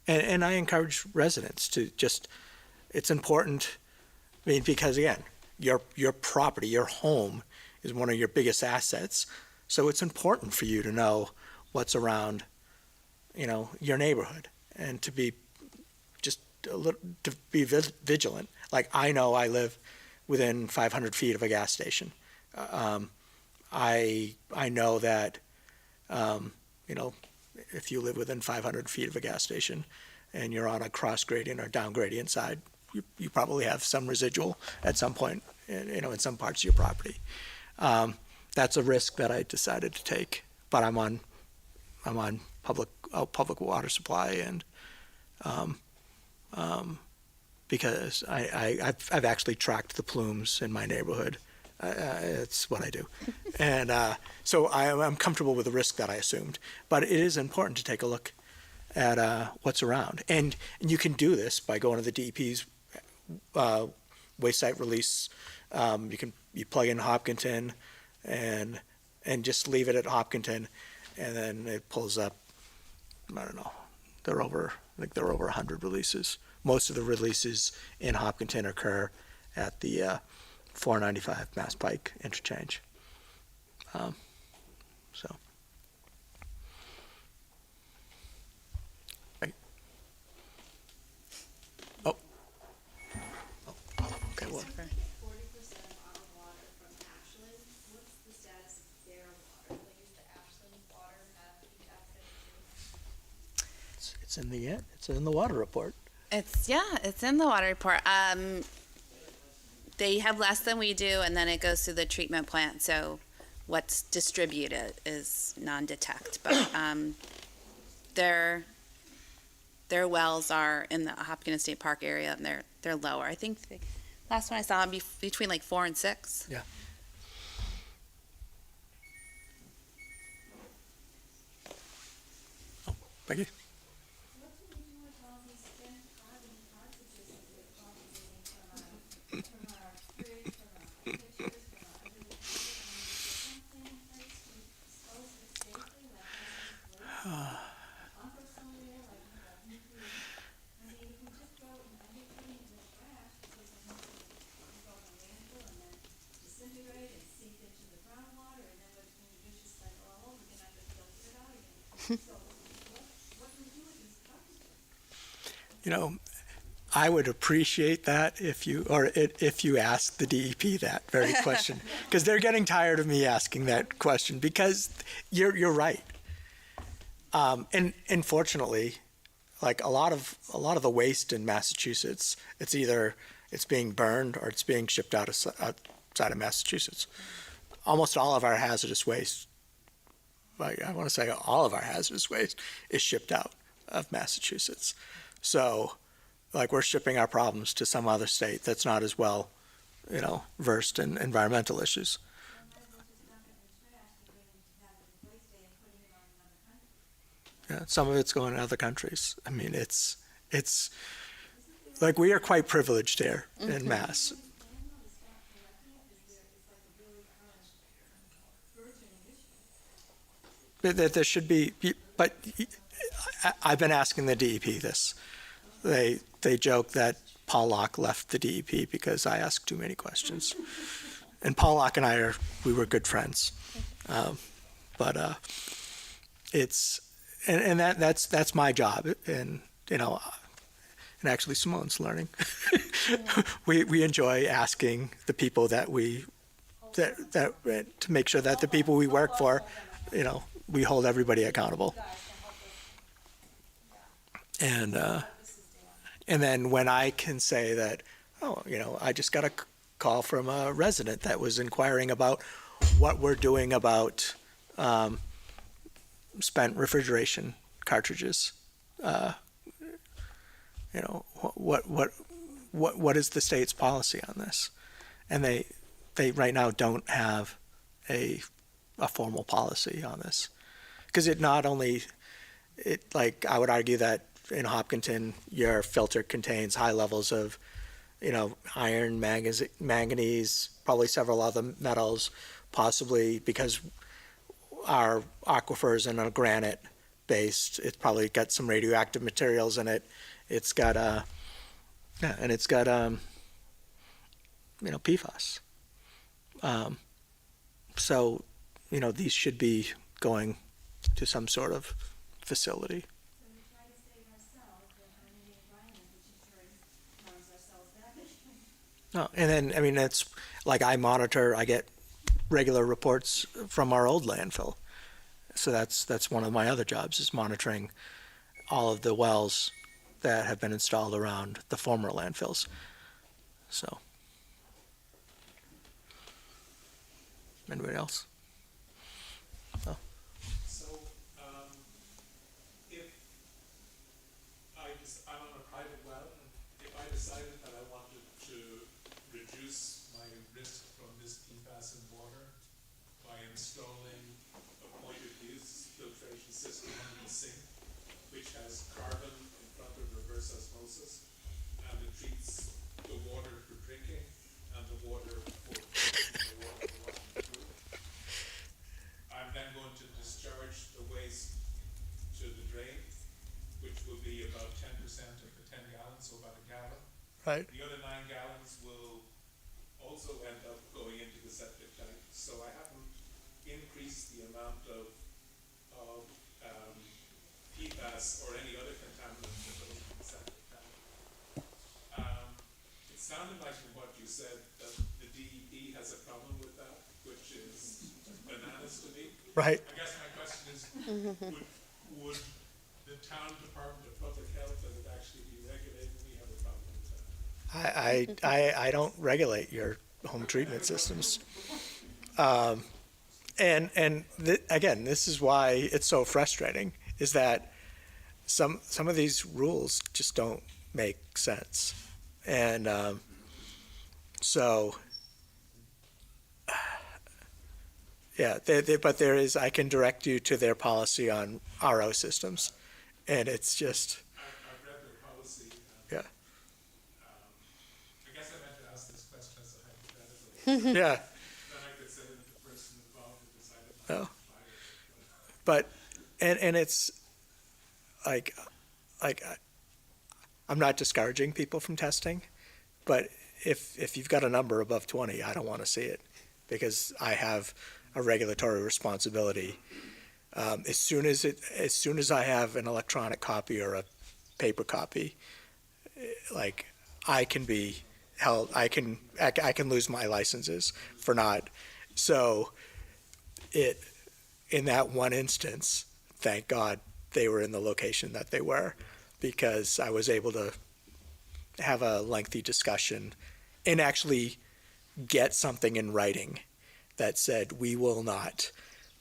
and I encourage residents to it's important. Because again, your property, your home is one of your biggest assets. So it's important for you to know what's around, your neighborhood, and to be vigilant. Like, I know I live within 500 feet of a gas station. I know that, if you live within 500 feet of a gas station and you're on a cross gradient or down gradient side, you probably have some residual at some point, in some parts of your property. That's a risk that I decided to take, but I'm on public water supply, and because I've actually tracked the plumes in my neighborhood. It's what I do, and so I'm comfortable with the risk that I assumed. But it is important to take a look at what's around, and you can do this by going to the DEP's waste site release. You plug in Hopkinton, and just leave it at Hopkinton, and then it pulls up. I don't know. I think there are over 100 releases. Most of the releases in Hopkinton occur at the 495 Mass Pike interchange. So. Right. Oh. Okay. Well. 40% of our water from Ashland. What's the status of their water? They use the Ashland water have PFAS in it too. It's in the water report. It's in the water report. They have less than we do, and then it goes through the treatment plant. So what's distributed is non-detect, but their wells are in the Hopkins State Park area, and they're lower. I think last one I saw between like 4 and 6. Yeah. Oh, thank you. What do we do with all these spent carbon cartridges that we're propagating from our fridge, from our pictures, from our under the table? I mean, is there something in place to dispose of it safely, like hazardous waste? Compost somewhere, like nuclear. I mean, if we just throw it in everything in the trash, because I know we go to landfill and then disintegrate and sink into the groundwater, and then when you just like, oh, we're gonna have to filter it out again. So what do we do with these cartridges? I would appreciate that if you ask the DEP that very question, because they're getting tired of me asking that question, because you're right. And fortunately, like a lot of the waste in Massachusetts, it's being burned or it's being shipped outside of Massachusetts. almost all of our hazardous waste, like I want to say all of our hazardous waste is shipped out of Massachusetts. So, like, we're shipping our problems to some other state that's not as well, versed in environmental issues. Yeah, some of it's going to other countries. I mean, it's like we are quite privileged here in Mass. There should be, but I've been asking the DEP this. They joke that Paul Locke left the DEP because I asked too many questions. And Paul Locke and we were good friends. But it's, and that's my job. And, and actually Simone's learning. We enjoy asking the people that to make sure that the people we work for, we hold everybody accountable. And then when I can say that, I just got a call from a resident that was inquiring about what we're doing about spent refrigeration cartridges. What is the state's policy on this? And they right now don't have a formal policy on this, because it not only I would argue that in Hopkinton your filter contains high levels of iron, manganese, probably several other metals, possibly because our aquifers are granite based. It's probably got some radioactive materials in it. It's got PFAS. So these should be going to some sort of facility. So we try to save ourselves, but harming the environment, which in turn harms ourselves back again. No, and then it's like I get regular reports from our old landfill. So that's one of my other jobs, is monitoring all of the wells that have been installed around the former landfills. So, anybody else? Oh. So, if I'm on a private well, and if I decided that I wanted to reduce my risk from this PFAS in water by installing a point-of-use filtration system under the sink, which has carbon in front of reverse osmosis, and it treats the water for drinking and the water for the water for washing food. I'm then going to discharge the waste to the drain, which will be about 10% of the 10 gallons, so about a gallon. Right. The other 9 gallons will also end up going into the septic tank. So I haven't increased the amount of PFAS or any other contaminant that goes into the septic tank. It sounded like from what you said that the DEP has a problem with that, which is bananas to me. Right. I guess my question is, would the town Department of Public Health that would actually be regulating me have a problem with that? I don't regulate your home treatment systems. Again, this is why it's so frustrating, is that some of these rules just don't make sense. And but there is, I can direct you to their policy on RO systems, and it's just, I've read their policy. yeah. I guess I meant to ask this question as a hypothetical. Yeah. Then I could say that the person involved had decided not Oh. to buy it. But and it's like I'm not discouraging people from testing, but if you've got a number above 20, I don't want to see it, because I have a regulatory responsibility. As soon as I have an electronic copy or a paper copy, like I can be held, I can lose my licenses for not. So in that one instance, thank God they were in the location that they were, because I was able to have a lengthy discussion and actually get something in writing that said we will not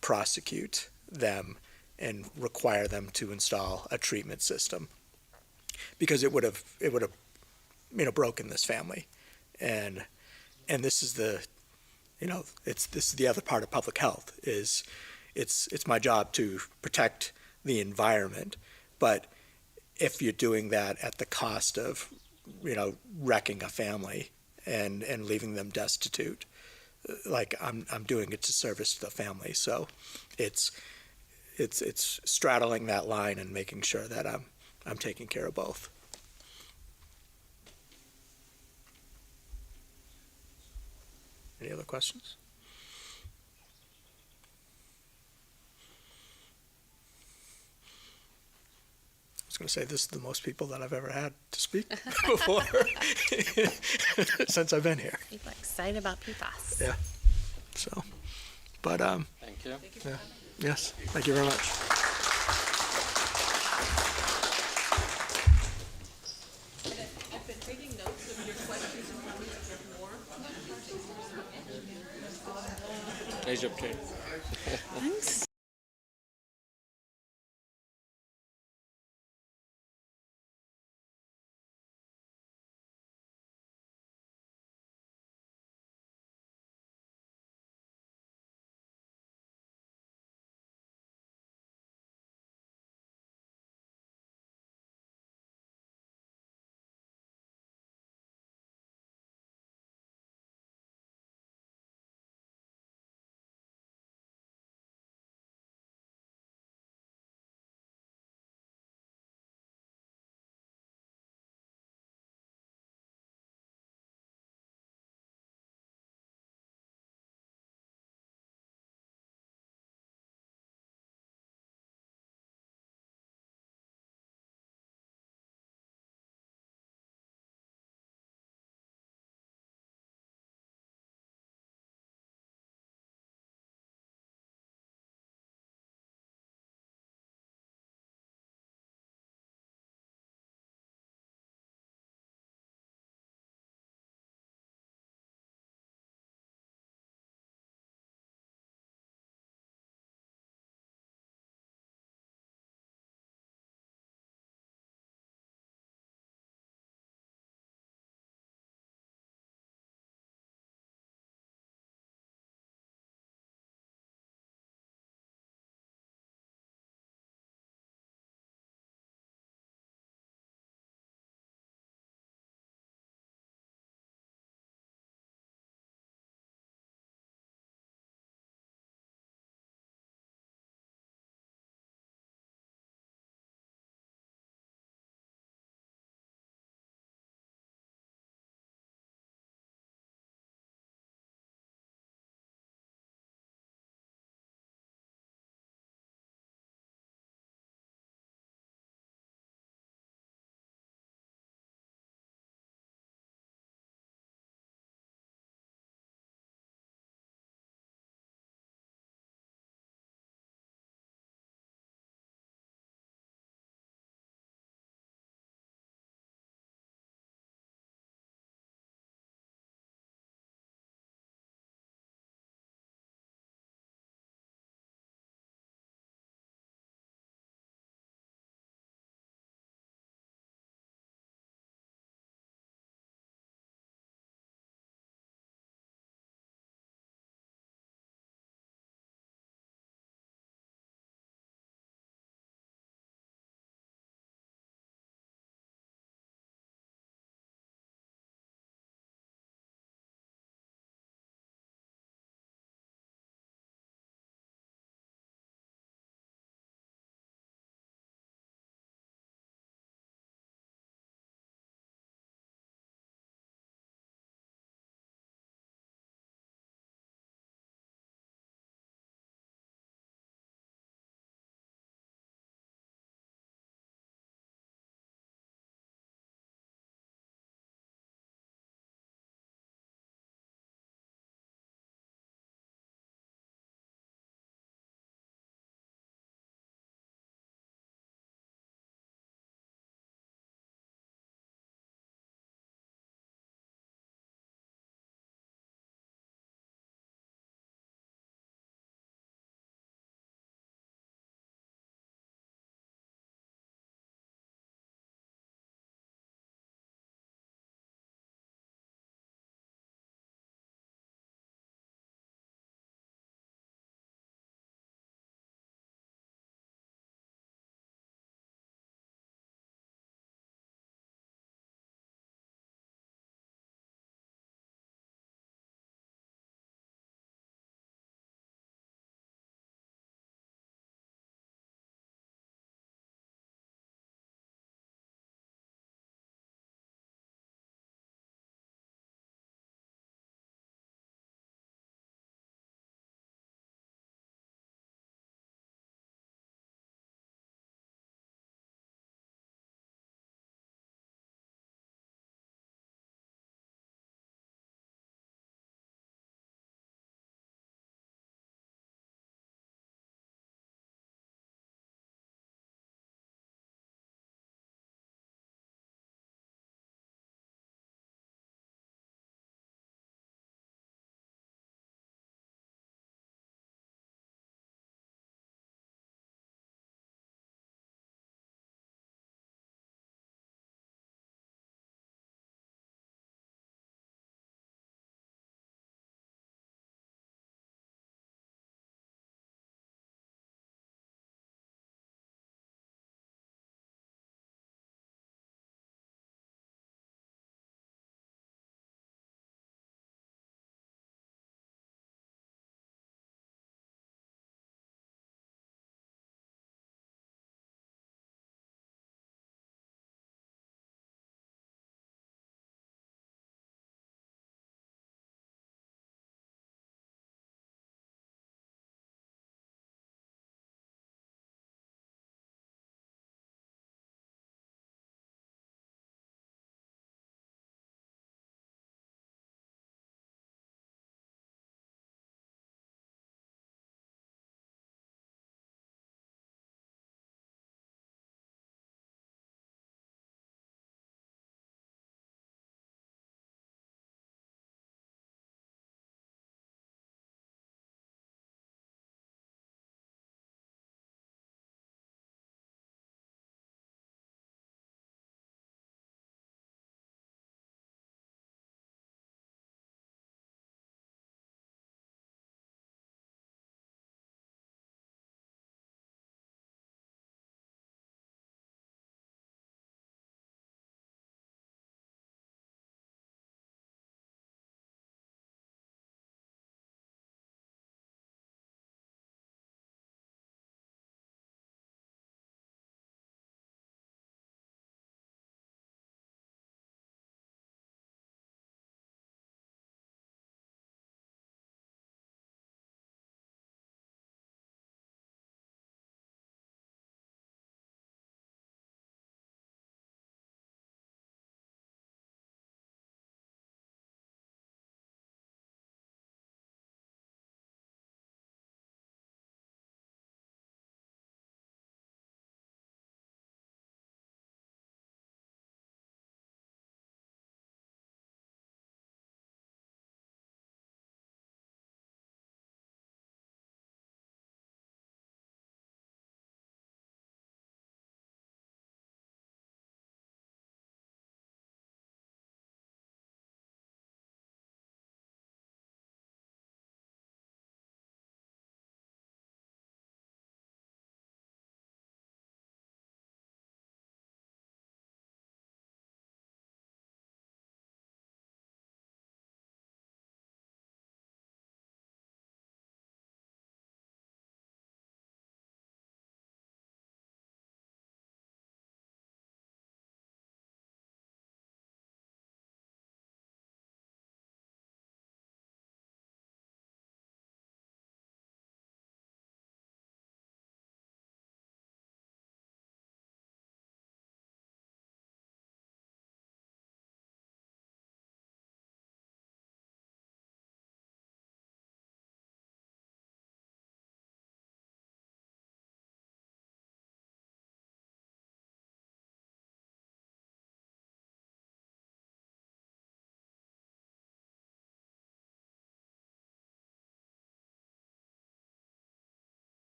prosecute them and require them to install a treatment system, because it would have broken this family. And this is the this is the other part of public health. Is it's my job to protect the environment, but if you're doing that at the cost of wrecking a family and leaving them destitute, like I'm doing it to service to the family. So it's straddling that line and making sure that I'm taking care of both. Any other questions? I was going to say, this is the most people that I've ever had to speak before since I've been here. People are excited about PFAS. Yeah. So, but Thank you. yeah. Yes. Thank you very much. I've been taking notes of your questions and comments. If you have more. Pleasure, Kate. Thanks.